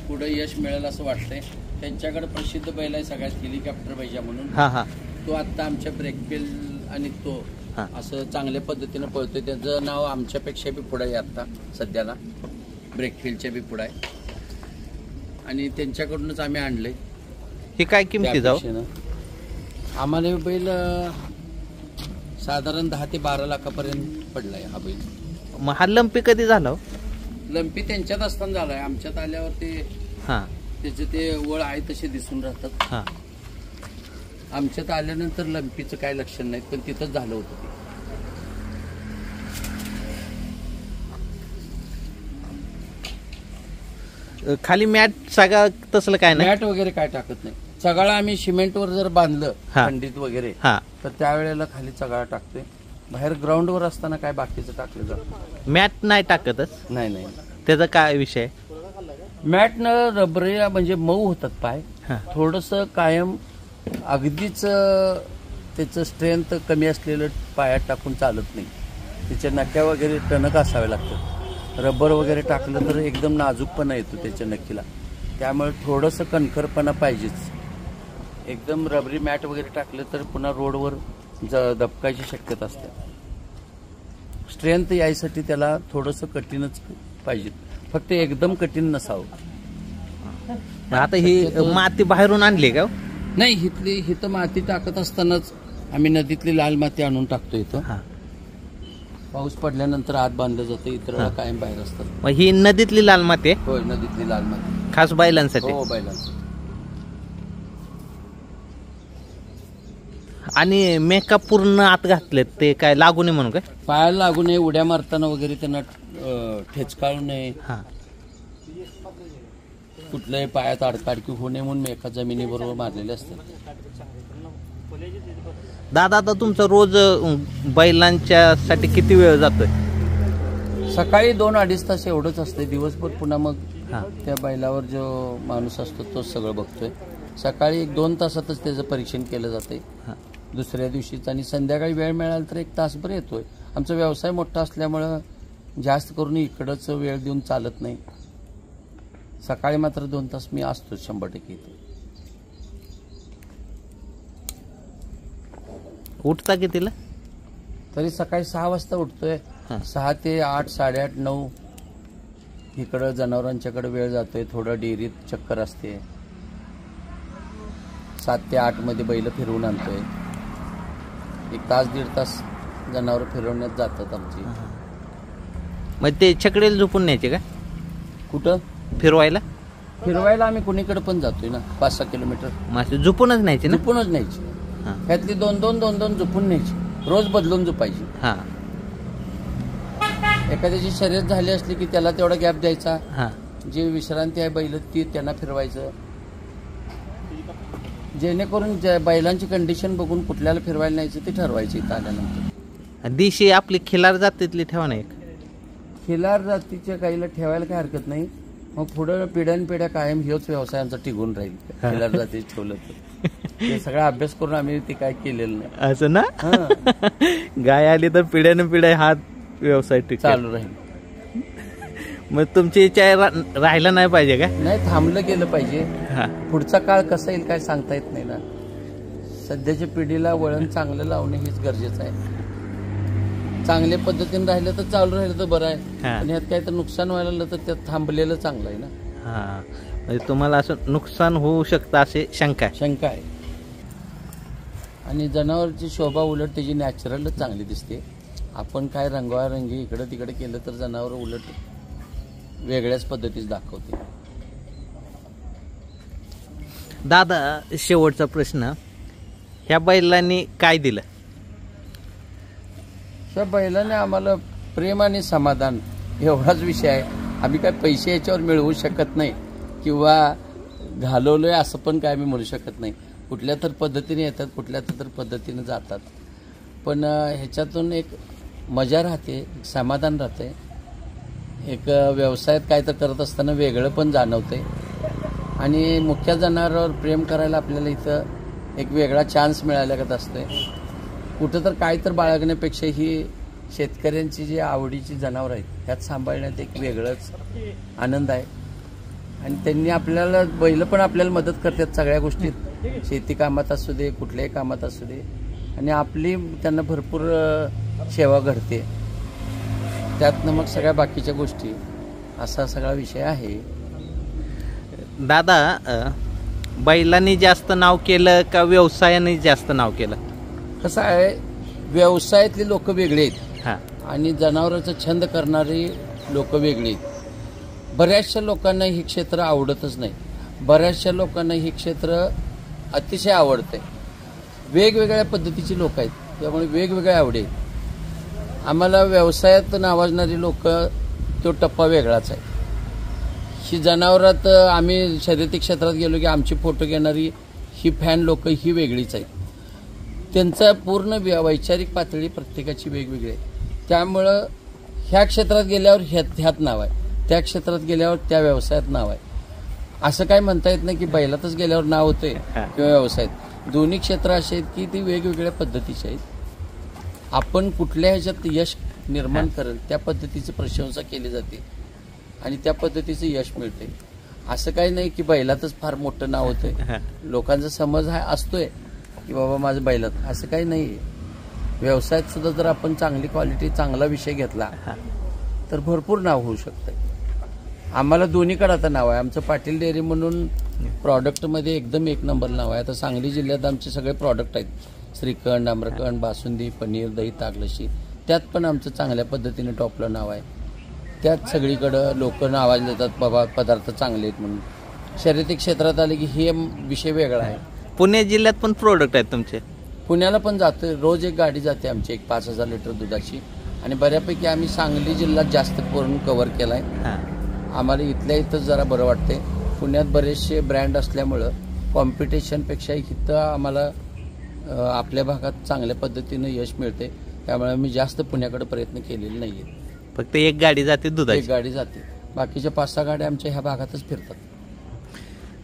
पुढे यश मिळेल असं वाटतंय. त्यांच्याकडे प्रसिद्ध बैल आहे सगळ्यात हेलिकॉप्टर बैजा म्हणून. तो आता आमच्या ब्रेकफेल आणि तो असं चांगल्या पद्धतीने पळतोय. त्याचं नाव आमच्यापेक्षा बी पुढे आहे आता सध्याला. ब्रेकफेलच्या बी पुढे आहे आणि त्यांच्याकडूनच आम्ही आणलंय. हे काय किमती जाऊ? आम्हाला बैल साधारण 10 ते 12 लाखापर्यंत पडलाय हा बैल. मग हा लंपी कधी झाला? लंपी त्यांच्यात असताना झालाय. आमच्यात आल्यावर त्याचे ते वळ आहे तसे दिसून राहतात. आमच्यात आल्यानंतर लंपीचं काय लक्षण नाही पण तिथंच झालं होतं ते. खाली मॅट सगळं तसलं काय नाही. मॅट वगैरे काय टाकत नाही. सगळं आम्ही सिमेंटवर जर बांधलं खंडित वगैरे तर त्यावेळेला खाली सगळं टाकतोय. बाहेर ग्राउंडवर असताना काय बाकीचं टाकलं जातं. मॅट नाही टाकतच. नाही. त्याचा काय विषय? मॅटनं रबरी म्हणजे मऊ होतात पाय. थोडंसं कायम अगदीच त्याचं स्ट्रेंथ कमी असलेलं पायात टाकून चालत नाही. त्याच्या नख्या वगैरे टणक असावे लागतात. रबर वगैरे टाकलं तर एकदम नाजूकपणा येतो त्याच्या नक्कीला. त्यामुळे थोडंसं कणखरपणा पाहिजेच. एकदम रबरी मॅट वगैरे टाकलं तर पुन्हा रोडवर दबकायची शक्यता असते. स्ट्रेंथ यायसाठी त्याला थोडंसं कठीणच पाहिजे. फक्त एकदम कठीण नसावं. आता ही माती बाहेरून आणली का? नाही, इथं माती टाकत असतानाच आम्ही नदीतली लाल माती आणून टाकतो. इथं पाऊस पडल्यानंतर आत बांधलं जातं. इतर कायम बाहेर असतात. मग ही नदीतली लाल माती आहे? होय, नदीतली लाल माती खास बैलांसाठी. हो, बैलांसाठी. आणि मेका पूर्ण आत घातलेत ते काय लागू नये म्हणून काय? पायाला लागू नये, उड्या मारताना वगैरे त्यांना ठेचकाळू नये, हा कुठल्याही पायात अडकाडकी होऊ नये म्हणून एका जमिनीबरोबर मारलेले असतात. दादा आता तुमचा रोज बैलांच्या साठी किती वेळ जातोय? सकाळी 2-2.5 तास एवढंच असते. दिवसभर पुन्हा मग हा त्या बैलावर जो माणूस असतो तोच सगळं बघतोय. सकाळी 1-2 तासातच त्याचं परीक्षण केलं जाते हा दुसऱ्या दिवशीच, आणि संध्याकाळी वेळ मिळाला तर 1 तासभर येतोय. आमचा व्यवसाय मोठा असल्यामुळं जास्त करून इकडंच वेळ देऊन चालत नाही. सकाळी मात्र 2 तास मी असतो 100% इथे. उठता कितीला? तरी सकाळी 6 वाजता उठतोय. हा. 6 ते 8, 8:30, 9 इकडं जनावरांच्याकडे वेळ जातोय. थोडं डेअरीत चक्कर असते. 7 ते 8 मध्ये बैल फिरवून आणतोय. 1 तास 1.5 तास जनावर फिरवण्यात जातात आमची. मग ते छकडेला झोपून न्यायचे का कुठं फिरवायला? फिरवायला आम्ही कुणीकडे पण जातोय ना, 5-6 किलोमीटर. मासे झोपूनच न्यायचे ना? झुपूनच न्यायची. हा त्यातली 2-2 झुपून न्यायची. रोज बदलून झुपायची. हा एखाद्याची शर्यत झाली असली की त्याला तेवढा गॅप द्यायचा. हा जे विश्रांती आहे बैल ती त्यांना फिरवायचं, जेणेकरून बैलांची कंडिशन बघून कुठल्याला फिरवायला न्यायचं ते ठरवायचं इथं आल्यानंतर. दिशी आपली खिलार जातीतली ठेवा ना एक. खिलार जातीच्या गाईला ठेवायला काही हरकत नाही. मग पुढं पिढ्यानपिढ्या कायम ह्योच व्यवसाय आमचा टिकून राहील खिलार जातीचं ठेवलं तर. हे सगळा अभ्यास करून आम्ही ते काय केलेलं नाही. असं ना? हा. गाय आली तर पिढ्यान पिढ्या हा व्यवसाय टिकेल. चालू राहील. मग तुमची इच्छा राहायला नाही पाहिजे का? नाही, थांबलं गेलं पाहिजे. हा पुढचा काळ कसा येईल काय सांगता येत नाही ना. सध्याच्या पिढीला वळण चांगलं लावणे हेच गरजेचं आहे. चांगल्या पद्धतीने राहिलं तर चालू राहिलं तर बरं आहे. हा. आणि ह्यात काय तर नुकसान व्हायला लागलं तर त्यात थांबलेलं चांगलं आहे ना. हा म्हणजे तुम्हाला असं नुकसान होऊ शकतं असे शंका आहे? शंका आहे. आणि जनावरची शोभा उलट त्याची नॅचरलच चांगली दिसते. आपण काय रंगवारंगी इकडं तिकडे केलं तर जनावर उलट वेगळ्याच पद्धतीच दाखवते. दादा शेवटचा प्रश्न, ह्या बैलांनी काय दिलं? त्या बैलाने आम्हाला प्रेम आणि समाधान एवढाच विषय आहे. आम्ही काय पैसे याच्यावर मिळवू शकत नाही किंवा घालवलोय असं पण काय आम्ही म्हणू शकत नाही. कुठल्या तर पद्धतीने येतात, कुठल्या तर पद्धतीने जातात. पण ह्याच्यातून एक मजा राहते, एक समाधान राहते. एक व्यवसायात काय तर करत असताना वेगळं पण जाणवते. आणि मुख्य जनावरावर प्रेम करायला आपल्याला इथं एक वेगळा चान्स मिळाल्यागत असतोय. कुठं तर काय तर बाळगण्यापेक्षा ही शेतकऱ्यांची जी आवडीची जनावर आहेत त्यात सांभाळण्यात एक वेगळंच आनंद आहे. आणि त्यांनी आपल्याला बैल पण आपल्याला मदत करतात सगळ्या गोष्टीत, शेती कामात असू दे, कुठल्याही कामात असू दे. आणि आपली त्यांना भरपूर सेवा घडते. त्यातनं मग सगळ्या बाकीच्या गोष्टी असा सगळा विषय आहे. दादा बैलांनी जास्त नाव केलं का व्यवसायाने जास्त नाव केलं? कसं आहे, व्यवसायातली लोक वेगळे आहेत हा आणि जनावरांचा छंद करणारी लोक वेगळी आहेत. बऱ्याचशा लोकांना हे क्षेत्र आवडतच नाही. बऱ्याचशा लोकांना हे क्षेत्र अतिशय आवडतंय. वेगवेगळ्या पद्धतीची लोक आहेत, त्यामुळे वेगवेगळ्या आवडी आहेत. आम्हाला व्यवसायात नावाजणारी लोक तो टप्पा वेगळाच आहे. ही जनावरात आम्ही शर्यती क्षेत्रात गेलो की आमची फोटो घेणारी ही फॅन लोक ही वेगळीच आहेत. त्यांचा पूर्ण वैचारिक पातळी प्रत्येकाची वेगवेगळी आहे. त्यामुळं ह्या क्षेत्रात गेल्यावर ह्यात नाव आहे, त्या क्षेत्रात गेल्यावर त्या व्यवसायात नाव आहे. असं काय म्हणता येत नाही की बैलातच गेल्यावर नाव होतंय किंवा व्यवसायात. दोन्ही क्षेत्र असे आहेत की ती वेगवेगळ्या पद्धतीची आहेत. आपण कुठल्या ह्याच्यात यश निर्माण करेल त्या पद्धतीची प्रशंसा केली जाते आणि त्या पद्धतीचं यश मिळते. असं काही नाही की बैलातच फार मोठं नाव होतंय. लोकांचा समज हा असतोय की बाबा माझं बैलात, असं काही नाही. व्यवसायात सुद्धा जर आपण चांगली क्वालिटी, चांगला विषय घेतला तर भरपूर नाव होऊ शकतंय. आम्हाला दोन्हीकडे आता नाव आहे. आमचं पाटील डेअरी म्हणून प्रॉडक्टमध्ये एकदम 1 नंबर नाव आहे. आता सांगली जिल्ह्यात आमचे सगळे प्रॉडक्ट आहेत, श्रीखंड, आम्रखंड, बासुंदी, पनीर, दही, ताक, लस्सी. त्यात पण आमचं चांगल्या पद्धतीने टॉपला नाव आहे. त्यात सगळीकडं लोक नावाज देतात बाबा पदार्थ चांगले आहेत म्हणून. शर्यती क्षेत्रात आले की हे विषय वेगळा आहे. पुणे जिल्ह्यात पण प्रोडक्ट आहेत तुमचे? पुण्याला पण जाते, रोज एक गाडी जाते आमची, एक 5,000 लिटर दुधाची. आणि बऱ्यापैकी आम्ही सांगली जिल्ह्यात जास्त करून कव्हर केला आहे. आम्हाला इथल्या इथंच जरा बरं वाटते. पुण्यात बरेचसे ब्रँड असल्यामुळं कॉम्पिटिशनपेक्षा इथं आम्हाला आपल्या भागात चांगल्या पद्धतीनं यश मिळते. त्यामुळे आम्ही जास्त पुण्याकडे प्रयत्न केलेले नाही आहेत. फक्त एक गाडी जाते दुधाची? एक गाडी जाते, बाकीच्या 5-6 गाड्या आमच्या ह्या भागातच फिरतात.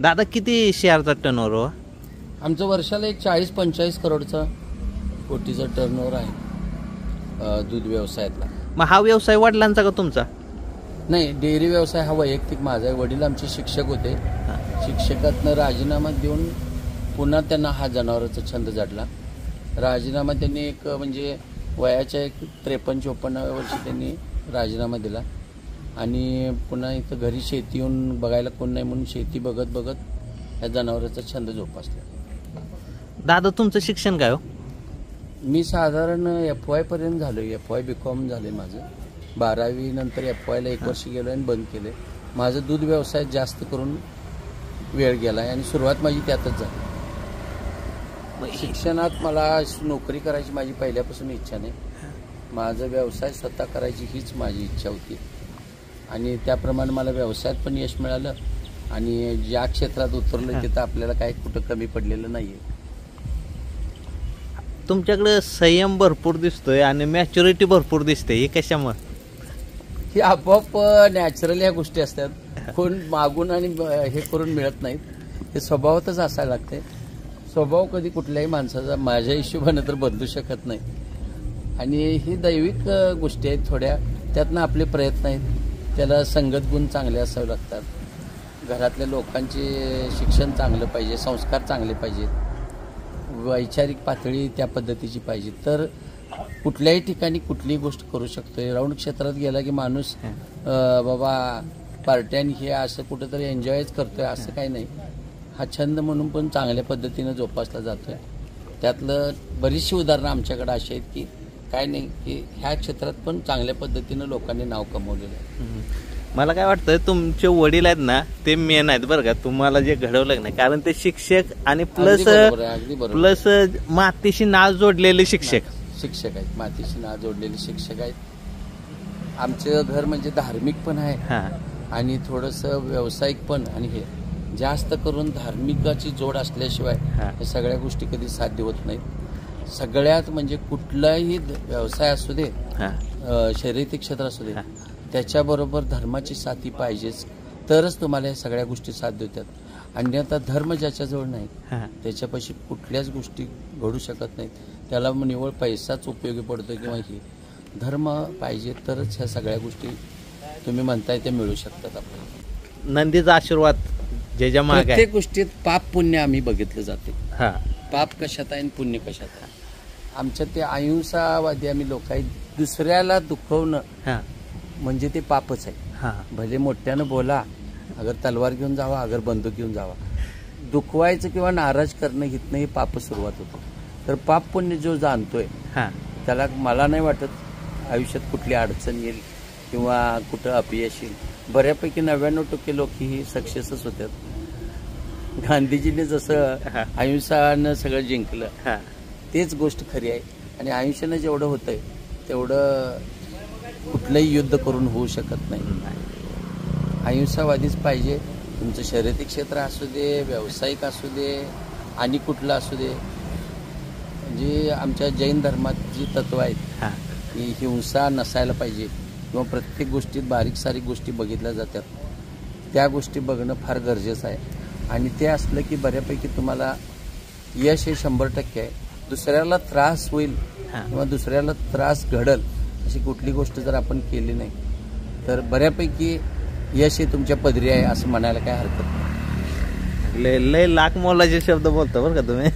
दादा किती शेअरचा टर्नओव्हर? आमचं वर्षाला एक 40-45 कोटीचा टर्नओव्हर आहे दूध व्यवसायातला. मग हा व्यवसाय वडिलांचा का तुमचा? नाही, डेअरी व्यवसाय हा वैयक्तिक माझा आहे. वडील आमचे शिक्षक होते. शिक्षकातनं राजीनामा देऊन पुन्हा त्यांना हा जनावरांचा छंद जडला. राजीनामा त्यांनी एक म्हणजे वयाच्या एक 53-54 वर्षी त्यांनी राजीनामा दिला आणि पुन्हा इथं घरी शेती येऊन बघायला कोण नाही म्हणून शेती बघत बघत या जनावरांचा छंद जोपासला. दादा तुमचं शिक्षण काय हो? मी साधारण FY पर्यंत झालो. FY BCom झाले माझं. 12वी नंतर FYला 1 वर्ष गेलो आणि बंद केले. माझं दूध व्यवसायात जास्त करून वेळ गेला आणि सुरुवात माझी त्यातच झाली. शिक्षणात मला नोकरी करायची माझी पहिल्यापासून इच्छा नाही. माझा व्यवसाय स्वतः करायची हीच माझी इच्छा होती आणि त्याप्रमाणे मला व्यवसायात पण यश मिळालं आणि ज्या क्षेत्रात उतरलं तिथं आपल्याला काही कुठं कमी पडलेलं नाहीये. तुमच्याकडे संयम भरपूर दिसतोय आणि मॅच्युरिटी भरपूर दिसते, हे कशामुळे? ही आपोआप नॅचरल ह्या गोष्टी असतात. कोण मागून आणि हे करून मिळत नाहीत. हे स्वभावातच असायला लागते. स्वभाव कधी कुठल्याही माणसाचा माझ्या हिशोबाने तर बदलू शकत नाही आणि ही दैविक गोष्टी आहेत थोड्या. त्यातनं आपले प्रयत्न आहेत. त्याला संगत गुण चांगले असावे लागतात. घरातल्या लोकांचे शिक्षण चांगलं पाहिजे, संस्कार चांगले पाहिजेत, वैचारिक पातळी त्या पद्धतीची पाहिजे, तर कुठल्याही ठिकाणी कुठलीही गोष्ट करू शकतोय. राऊंड क्षेत्रात गेला की माणूस बाबा पार्ट्यान हे असं कुठंतरी एन्जॉयच करतोय असं काही नाही. हा छंद म्हणून पण चांगल्या पद्धतीनं जोपासला जातोय. त्यातलं बरीचशी उदाहरणं आमच्याकडे अशी आहेत की काय नाही की ह्या क्षेत्रात पण चांगल्या पद्धतीनं लोकांनी नाव कमवलेलं आहे. मला काय वाटतं तुमचे वडील आहेत ना ते मेन आहेत बरं का, तुम्हाला जे घडवलं नाही. कारण ते शिक्षक आणि प्लस मातीशी नाळ जोडलेले शिक्षक आहेत. मातीशी नाळ जोडलेले शिक्षक आहेत. आमचं घर म्हणजे धार्मिक पण आहे आणि थोडंसं व्यावसायिक पण. आणि हे जास्त करून धार्मिकाची जोड असल्याशिवाय हे सगळ्या गोष्टी कधी साध्य होत नाहीत. सगळ्यात म्हणजे कुठलाही व्यवसाय असू दे, शर्यती क्षेत्र असू दे, त्याच्याबरोबर धर्माची साथी पाहिजेच तरच तुम्हाला या सगळ्या गोष्टी साध्य होतात. अन्यथा धर्म ज्याच्याजवळ नाही त्याच्यापाशी कुठल्याच गोष्टी घडू शकत नाहीत. त्याला निव्वळ पैसाच उपयोगी पडतो किंवा हे धर्म पाहिजे तरच ह्या सगळ्या गोष्टी तुम्ही म्हणताय ते मिळू शकतात आपल्याला. नंदीचा आशीर्वाद ज्याच्या मागे प्रत्येक गोष्टीत पाप पुण्य आम्ही बघितलं जाते. पाप कशात आहे आणि पुण्य कशात आहे. आमच्या ते अहिंसावादी आम्ही लोक आहेत. दुसऱ्याला दुखवणं म्हणजे ते पापच आहे. भले मोठ्यानं बोला, अगर तलवार घेऊन जावा, अगर बंदूक घेऊन जावा, दुखवायचं किंवा नाराज करणं इथनं हे पाप सुरुवात होतं. तर पाप पुण्य जो जाणतोय त्याला मला नाही वाटत आयुष्यात कुठली अडचण येईल किंवा कुठं अपयश येईल. बऱ्यापैकी 99% लोक ही सक्सेसच होतात. गांधीजीने जसं अहिंसानं सगळं जिंकलं तेच गोष्ट खरी आहे. आणि आयुष्यानं जेवढं होतंय तेवढं कुठलंही युद्ध करून होऊ शकत नाही. अहिंसावादीच पाहिजे. तुमचं शर्यती क्षेत्र असू दे, व्यावसायिक असू दे आणि कुठलं असू दे. म्हणजे आमच्या जैन धर्मात जी तत्व आहेत की हिंसा नसायला पाहिजे किंवा प्रत्येक गोष्टीत बारीक सारीक गोष्टी बघितल्या जातात, त्या गोष्टी बघणं फार गरजेचं आहे. आणि ते असलं की बऱ्यापैकी तुम्हाला यश हे 100% आहे. दुसऱ्याला त्रास होईल किंवा दुसऱ्याला त्रास घडल अशी कुठली गोष्ट जर आपण केली नाही तर बऱ्यापैकी यश हे तुमच्या पदरी आहे असं म्हणायला काय हरकत नाही. लय लाख मोलाचे शब्द बोलता बरं का तुम्ही.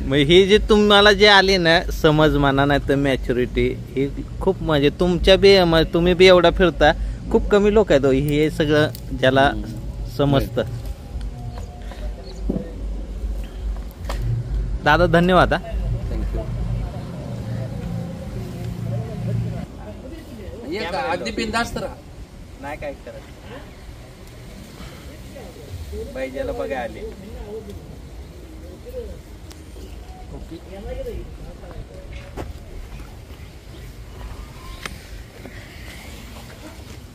मग हे जे तुम्हाला जे आले ना समज म्हणा नाही तर मॅच्युरिटी, हे खूप म्हणजे तुमच्या बी तुम्ही बी एवढा फिरता, खूप कमी लोक आहेत हे सगळं ज्याला समजतं. दादा धन्यवाद. थँक्यू. अगदी बिनधास्त राहा. नाही काय करत पाहिजेला बघा आले. ओके.